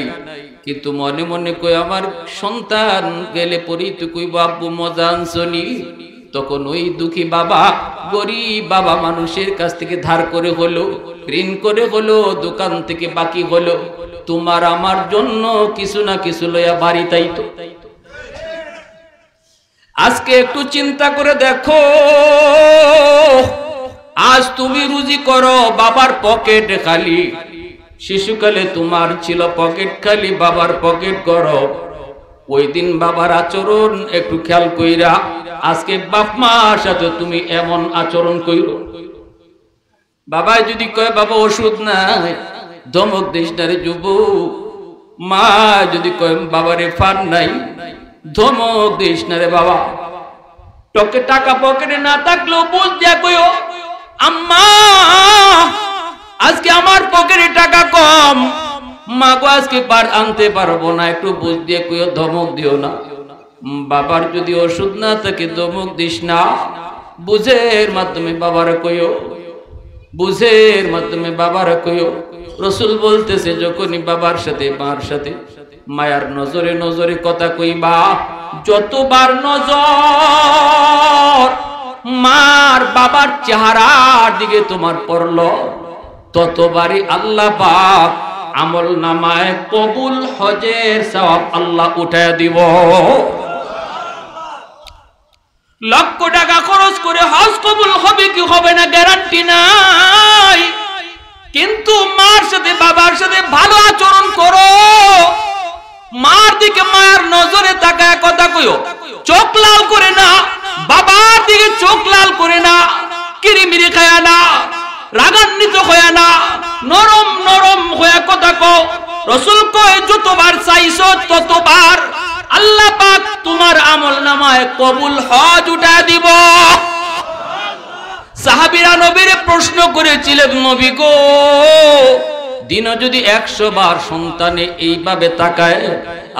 কিন্তু মনে মনে কই আমার সন্তান গেলে পরি তুই কই বাবু মজা আনছনি। তখন ওই দুঃখী বাবা, গরিব বাবা মানুষের কাছ থেকে ধার করে হলো, ঋণ করে হলো, দোকান থেকে বাকি হলো, তোমার আমার জন্য কিছু না কিছু লইয়া বাড়ি তাইতো। আজকে একটু চিন্তা করে দেখো, আজ তুমি রুজি করো, বাবার পকেট খালি। শিশুকালে তোমার ছিল পকেট খালি, বাবার পকেট করো। ওই দিন বাবার আচরণ একটু খেয়াল কইরা, আজকে বাপ মার সাথে তুমি এমন আচরণ কইরো। বাবা যদি কয় বাবা ওষুধ নাই, ধমক দিস না রে যুবক। মা যদি কয় বাবারে ফান নাই, ধমক দিস না রে বাবা। তোকে টাকা পকেটে না থাকলেও বুঝ দিয়া কইও আম্মা আজকে আমার পকেটে টাকা কম, মা গো আজকে আনতে পারবো না, একটু বুঝ দিয়ে কইও, ধমক দিও না। বাবার যদি ওষুধ না থাকে ধমক দিস না। বুঝের মাধ্যমে বাবার কইও, বুঝের মাধ্যমে বাবার কইও। রসুল বলতেছে যখনই বাবার সাথে মার সাথে মায়ার নজরে নজরে কথা কইবা, যতবার নজর মার বাবার চেহারার দিকে তোমার পড়ল, ততবারই আল্লাহ পাক আমল নামায় কবুল হজের সওয়াব আল্লাহ উঠায় দিব। লক্ষ টাকা খরচ করে হজ কবুল হবে কি হবে না গ্যারান্টি নাই, কিন্তু মার সাথে বাবার সাথে ভালো আচরণ করো, মার দিকে মায়ের নজরে তাকায় কথা কইও, চোখ লাল করে না, বাবার দিকে চোখ লাল করে না, কিরিমিরি খায় না, রাগান্বিত হয় না, নরম নরম হয়ে কথা কও। রাসূল কয় যতবার চাইছো ততবার আল্লাহ পাক তোমার আমল নামায় কবুল হজ উঠা দিব। সাহাবীরা নবীর প্রশ্ন করেছিলেন, নবী গো দিনে যদি 100 বার সন্তানে এইভাবে তাকায়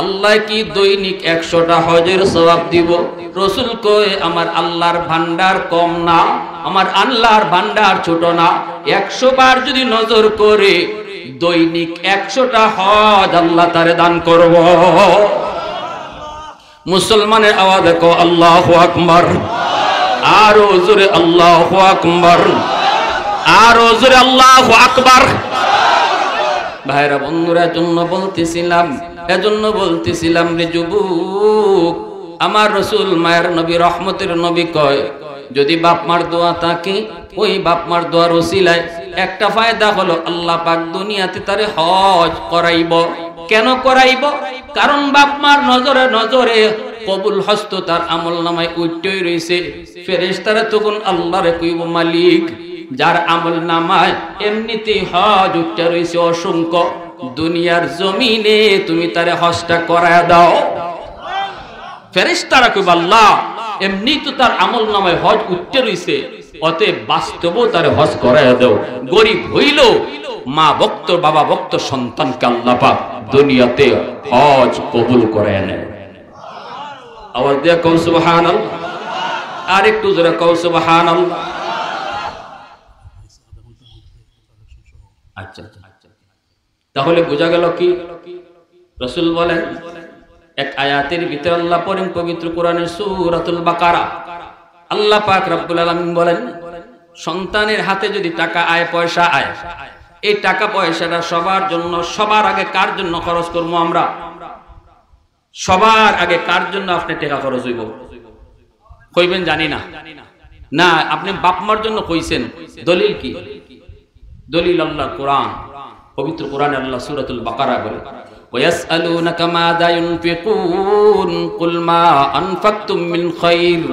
আল্লাহ কি দৈনিক 100টা হজের সওয়াব দিব? রাসূল কয় আমার আল্লাহর ভান্ডার কম না, আমার আল্লাহর ভান্ডার ছোট না, 100 বার যদি নজর করে দৈনিক 100টা হজ আল্লাহ তারে দান করব। মুসলমানের আওয়াজে কও আল্লাহু আকবার, আরো জোরে আল্লাহু আকবার, আরো জোরে আল্লাহু আকবার। ভাইরা বন্ধুরা এজন্য বলতেছিলাম রে যুবক, আমার রাসূল মায়ের নবী রহমতের নবী কয় যদি বাপ মার দোয়া থাকে, ওই বাপ মার দোয়ার ওসিলায় একটা ফায়দা হলো আল্লাহ পাক দুনিয়াতে তারে হজ করাইব। কেন করাইব? কারণ বাপ মার নজরে নজরে কবুল হস্ত তার আমল নামায় উঠতেই রয়েছে। ফেরেশতারা তখন আল্লাহরে কইব মালিক যার আমল নামায় এমনিতেই হজ উঠতে রয়েছে অসংখ্য, দুনিয়ার জমিনে তুমি তারে হজটা করায়া দাও। ফেরেশতারা কইব আল্লাহ এমনি তো তার আমল নামায় হজ উঠতে রয়েছে, অতএব বাস্তবও তারে হজ করায়া দাও। গরিব হইল মা ভক্ত বাবা ভক্ত সন্তানকে আল্লাহ পাক দুনিয়াতে হজ কবুল করায়া নেয়। আওয়াজ দিয়ে কও সুবহানাল্লাহ, আর একটু জোরে কও সুবহানাল্লাহ। আচ্ছা, তাহলে বোঝা গেল কি? রাসূল বলেন এক আয়াতের ভিতরে আল্লাহ পরম পবিত্র কোরআনের সূরাতুল বাকারা আল্লাহ পাক রব্বুল আলামিন বলেন সন্তানের হাতে যদি টাকা আয় পয়সা আয়, এই টাকা পয়সাটা সবার জন্য, সবার আগে কার জন্য খরচ করব আমরা? সবার আগে কার জন্য আপনি টাকা খরচ হইব? কইবেন জানি না। না, আপনি বাপ মার জন্য কইছেন, দলিল কি? দলিল আল্লাহ কোরআন, পবিত্র কোরআনে আল্লাহ সূরাতুল বাকারা বলে ওয়াসআলুনাকা মাযা ইউনফিকুন কুল মা আনফাকতুম মিন খায়র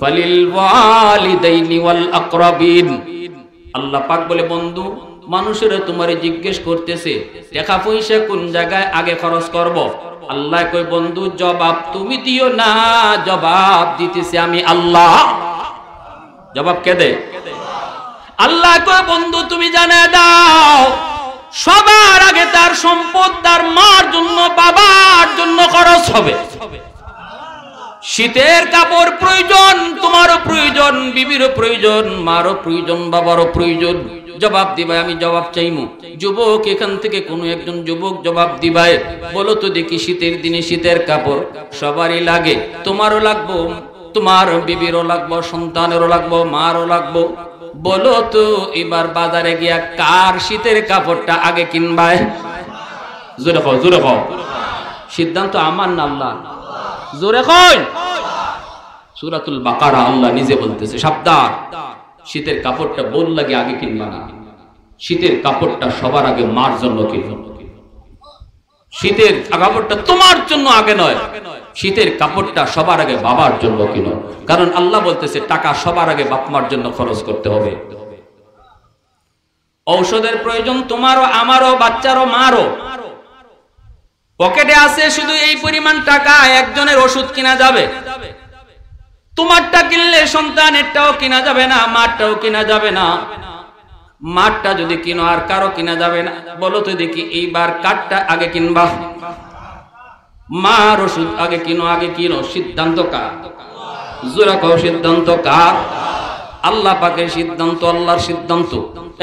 ফালিল ওয়ালিদাইনি ওয়াল আকরাবিন। আল্লাহ পাক বলে বন্ধু মানুষেরা তোমারে জিজ্ঞেস করতেছে টাকা পয়সা কোন জায়গায় আগে খরচ করব। আল্লাহ কই বন্ধু জবাব তুমি দিও না, জবাব দিতেছি আমি আল্লাহ। জবাব কে দেয়? আল্লাহ কই বন্ধু তুমি জানা দাও সবার আগে তার সম্পদ তার মার জন্য বাবার জন্য খরচ হবে। শীতের কাপড় প্রয়োজন, তোমারও প্রয়োজন, বিবিরও প্রয়োজন, মারও প্রয়োজন, বাবারও প্রয়োজন। জবাব দিবাই, আমি জবাব চাইমু। যুবক এখান থেকে কোনো একজন যুবক জবাব দিবাই, বলো তো দেখি শীতের দিনে শীতের কাপড় সবারই লাগে, তোমারও লাগবো, তোমার বিবিরও লাগবো, সন্তানেরও লাগবো, মারও লাগবো। বলো তো এবার বাজারে গিয়া কার শীতের কাপড়টা আগে কিনবাই? জোরে কও, জোরে কও। সিদ্ধান্ত আমার না আল্লাহ। জোরে কই। সূরাতুল বাকারা আল্লাহ নিজে বলতেছে সাবধান, শীতের কাপড়টা বোন লাগে আগে কিনবা না, শীতের কাপড়টা সবার আগে মার জন্য কিনবা। শীতের কাপড়টা তোমার জন্য আগে নয়, শীতের কাপড়টা সবার আগে বাবার জন্য কিনো। কারণ আল্লাহ বলতেছে টাকা সবার আগে বাপ মার জন্য খরচ করতে হবে। ঔষধের প্রয়োজন তোমারও, আমারও, বাচ্চারও, মারও। পকেটে আছে শুধু এই পরিমাণ টাকা, একজনের ওষুধ কিনা যাবে। তোমারটা কিনলে সন্তানেরটাও কিনা যাবে না, মারটাও কিনা যাবে না। মারটা যদি কিনো আর কারো কিনা যাবে না। বলো তো দেখি এইবার কারটা আগে কিনবা? মার ওষুধ আগে কিনো, আগে কিনো। সিদ্ধান্ত কার? জোরে কও, সিদ্ধান্ত কার? আল্লাহ পাকের সিদ্ধান্ত, আল্লাহর সিদ্ধান্ত।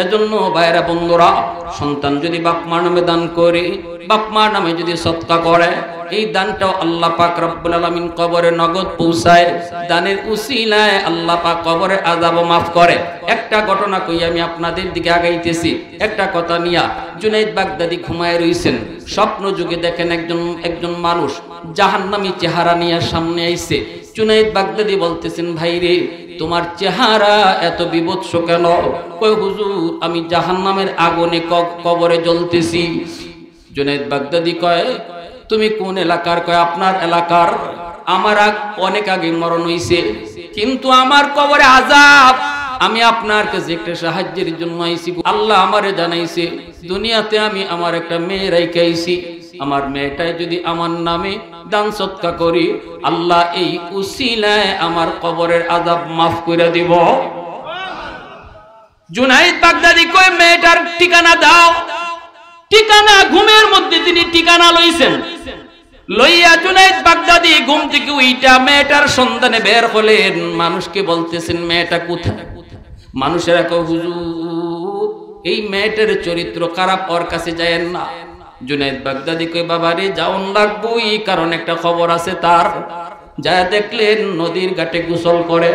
এজন্য ভাইরা বন্ধুরা, সন্তান যদি বাপ মার নামে দান করে, বাপ মার নামে যদি সদকা করে, এই দানটাও আল্লাহ পাক রব্বুল আলামিন কবরে নগদ পৌঁছায়। দানের উসিলায় আল্লাহ পাক কবরের আযাব মাফ করে। একটা ঘটনা কই আমি আপনাদের দিকে আগাইতেছি। একটা কথা নিয়া জুনাইদ বাগদাদি ঘুমায় রইছেন। স্বপ্ন যুগে দেখেন একজন মানুষ জাহান্নামী চেহারা নিয়ে সামনে আইছে। জুনাইদ বাগদাদি বলতেছেন, ভাই রে, তোমার চেহারা এত বিভৎস কেন? কই হুজুর, আমি জাহান্নামের আগুনে কবরে জ্বলতেছি। জুনাইদ বাগদাদি কয়, তুমি কোন এলাকার? কয় আপনার এলাকার। আমার অনেক আগে মরণ হইছে, কিন্তু আমার কবরে আযাব। আমি আপনার কাছে একটা সাহায্যের জন্য আইছি। আল্লাহ আমারে জানাইছে দুনিয়াতে আমি আমার একটা মেয়ে রাইখা আইছি। আমার মেয়েটাই যদি আমার নামে দান সদকা করি, আল্লাহ এই উসিলায় আমার কবরের আযাব মাফ করে দিব। জুনাইদ বাগদাদি কয়, মেয়েটার ঠিকানা দাও। ঠিকানা, ঘুমের মধ্যে তিনি ঠিকানা লইছেন। লইয়া জুনাইদ বাগদাদি ঘুম থেকে উইটা মেয়েটার সন্ধানে বের হলেন। মানুষকে বলতেছেন, মেয়েটা কোথায়? মানুষেরা কয়, হুজুর, এই মেয়েটার চরিত্র খারাপ, ওর কাছে যায়েন না। জুনাইদ বাগদাদি কয়, বাবা রে, যাওন লাগবই, কারণ একটা খবর আছে তার। যা দেখলেন নদীর ঘাটে গোসল করে।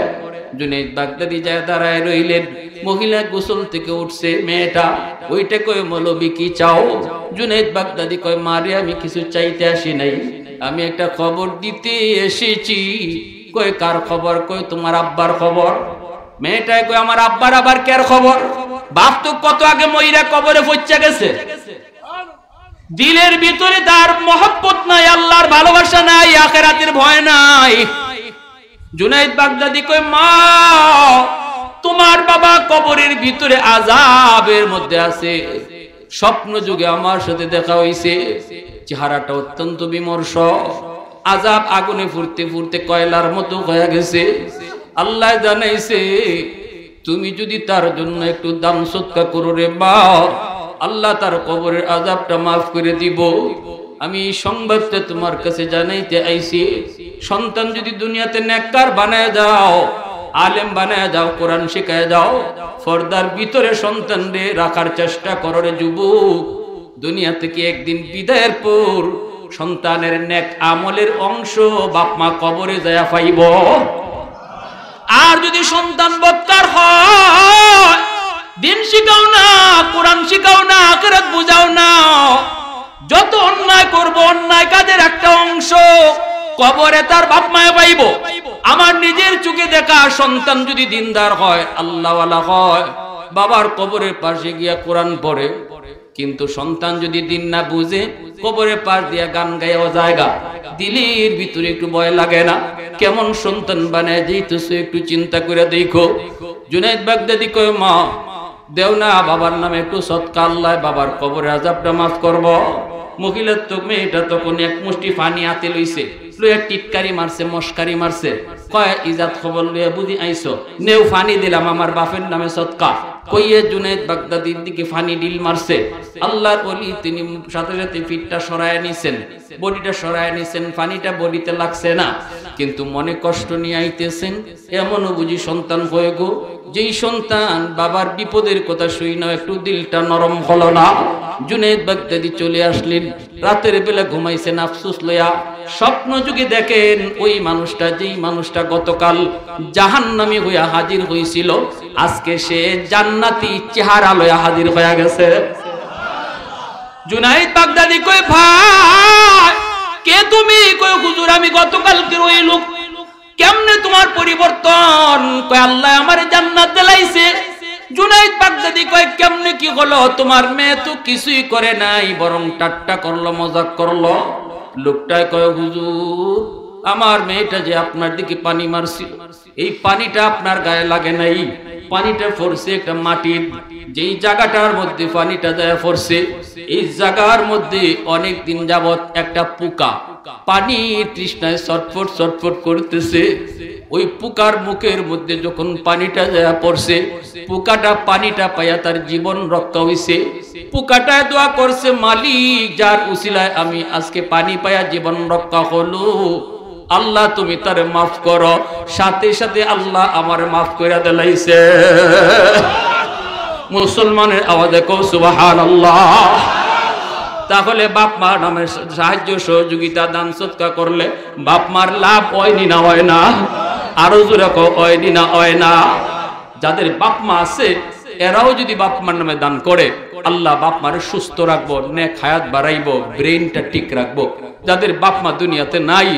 জুনাইদ বাগদাদি যায় দাঁড়ায় রইলেন। মহিলা গোসল থেকে উঠছে, মেয়েটা ওইটা কয়, মৌলবি কি চাও? জুনাইদ বাগদাদি কয়, মারে, আমি কিছু চাইতে আসি নাই, আমি একটা খবর দিতে এসেছি। কয়, কার খবর? কয়, তোমার আব্বার খবর। মেয়েটা কয়, আমার আব্বার আবার কার খবর? বাপ তো কত আগে মইরা কবরে পৌঁছে গেছে। দিলের ভিতরে তার মহব্বত নাই, আল্লাহর ভালোবাসা নাই, আখিরাতের ভয় নাই। জুনাইদ বাগদাদি কয়, মা, তোমার বাবা কবরের ভিতরে আযাবের মধ্যে আছে। স্বপ্ন যুগে আমার সাথে দেখা হইছে, চেহারাটা অত্যন্ত বিমর্ষ, আযাব আগুনে ফুরতে ফুরতে কয়লার মতো হয়ে গেছে। আল্লাহ জানাইছে, তুমি যদি তার জন্য একটু দান সদকা করো রে মা, আল্লাহ তার কবরের আযাবটা মাফ করে দিব। আমি এই সংবাদটা তোমার কাছে জানাইতে আইছি। সন্তান যদি দুনিয়াতে নেককার বানায় যাও, আলেম বানায় যাও, কোরআন শিখায় যাও, পর্দার ভিতরে সন্তান রে রাখার চেষ্টা করো রে যুবক। দুনিয়া থেকে একদিন বিদায়ের পর সন্তানের নেক আমলের অংশ বাপ মা কবরে যায় পাইব। আর যদি সন্তান বদকার হয়, দিন শিখাও না, কোরআন শিখাও না, আখিরাত বুঝাও না, যত অন্যায় করব, অন্যায় কাজের একটা অংশ কবরে তার বাপ মায়ে পাইব। আমার নিজের চোখে দেখা সন্তান যদি দিনদার হয়, আল্লাহওয়ালা হয়, বাবার কবরের পাশে গিয়া কোরআন পড়ে, কিন্তু সন্তান যদি দিন না বুঝে কবরের পাশ দিয়া গান গাইও জায়গা, দিলের ভিতরে একটু ভয় লাগে না? কেমন সন্তান বানায় যেতেছে, একটু চিন্তা করে দেখো। জুনাইদ বাগদাদি কয়, মা, দেও না বাবার নামে একটু সদকা, আল্লাহ বাবার কবরের আযাবটা মাফ করব। মহিলার তো মেয়েটা তখন এক মুষ্টি পানি হাতে লইছে, লইয়া টিটকারি মারছে, মস্কারি মারছে। কয়, ইজাত খবর লইয়া বুঝি আইছো, নেও পানি দিলাম আমার বাপের নামে সদকা। কইয়ে জুনাইদ বাগদাদির দিকে পানি ডিল মারছে। আল্লাহর ওলি তিনি সাথে সাথে ফিটটা সরায় নিছেন, বডিটা সরায় নিছেন, পানিটা বডিতে লাগছে না, কিন্তু মনে কষ্ট নিয়ে আইতেছেন। এমনও বুঝি সন্তান হয়ে গো, যেই সন্তান বাবার বিপদের কথা শুই না একটু দিলটা নরম হলো না। জুনাইদ বাগদাদি চলে আসলেন, রাতের বেলা ঘুমাইছেন আফসোস লইয়া। স্বপ্ন যুগে দেখেন ওই মানুষটা, যেই মানুষটা গতকাল জাহান্নামী হইয়া হাজির হইছিল, আজকে সে জান্নাতি চেহারা লইয়া হাজির হয়ে গেছে। জুনাইদ বাগদাদি কয়, ভাই কে তুমি? কয়, হুজুর, আমি গতকালকের ওই লোক। কেমনে তোমার পরিবর্তন? কয়, আল্লাহ আমারে জান্নাত দিলাইছে। জুনাইদ বাগদাদি কয়, কেমনে কি হলো? তোমার মেয়ে তো কিছুই করে নাই, বরং ঠাট্টা করলো, মজাক করলো। লোকটাই কয়, হুজুর, আমার মেয়েটা যে আপনার দিকে পানি মারছিল, এই পানিটা আপনার গায়ে লাগে নাই, পানিটা পড়ছে একটা মাটির, যেই জায়গাটার মধ্যে পানিটা যায় পড়ছে, এই জায়গার মধ্যে অনেক দিন যাবত একটা পোকা পানির তৃষ্ণায় ছটফট ছটফট করতেছে। ওই পোকার মুখের মধ্যে যখন পানিটা যায় পড়ছে, পোকাটা পানিটা পাইয়া তার জীবন রক্ষা হইছে। পোকাটা দোয়া করছে, মালিক, যার উসিলায় আমি আজকে পানি পাইয়া জীবন রক্ষা হলো, আল্লাহ তুমি তারে মাফ করো, সাথে সাথে আল্লাহ আমারে মাফ কইরা দিলাইছে। মুসলমানের আওয়াজে কও সুবহানাল্লাহ। তাহলে বাপ মার নামে সাহায্য সহযোগিতা দান সদকা করলে বাপ মার লাভ হয়নি না হয় না? আরো জোরে কও হয়নি না হয় না? যাদের বাপ মা আছে এরাও যদি বাপ মার নামে দান করে আল্লাহ বাপ মারে সুস্থ রাখবো, নেক হায়াত বাড়াইবো, ব্রেইনটা ঠিক রাখবো। যাদের বাপ মা দুনিয়াতে নাই,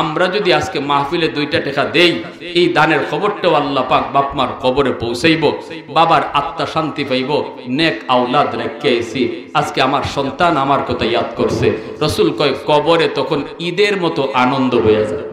আমরা যদি আজকে মাহফিলে 2টা টাকা দেই, এই দানের খবরটাও আল্লাহ পাক বাপ মার কবরে পৌঁছাইবো, বাবার আত্মা শান্তি পাইব। নেক আওলাদ রেখেছি, আজকে আমার সন্তান আমার কথা ইয়াদ করছে। রাসূল কয় কবরে তখন ঈদের মতো আনন্দ হয়ে যায়।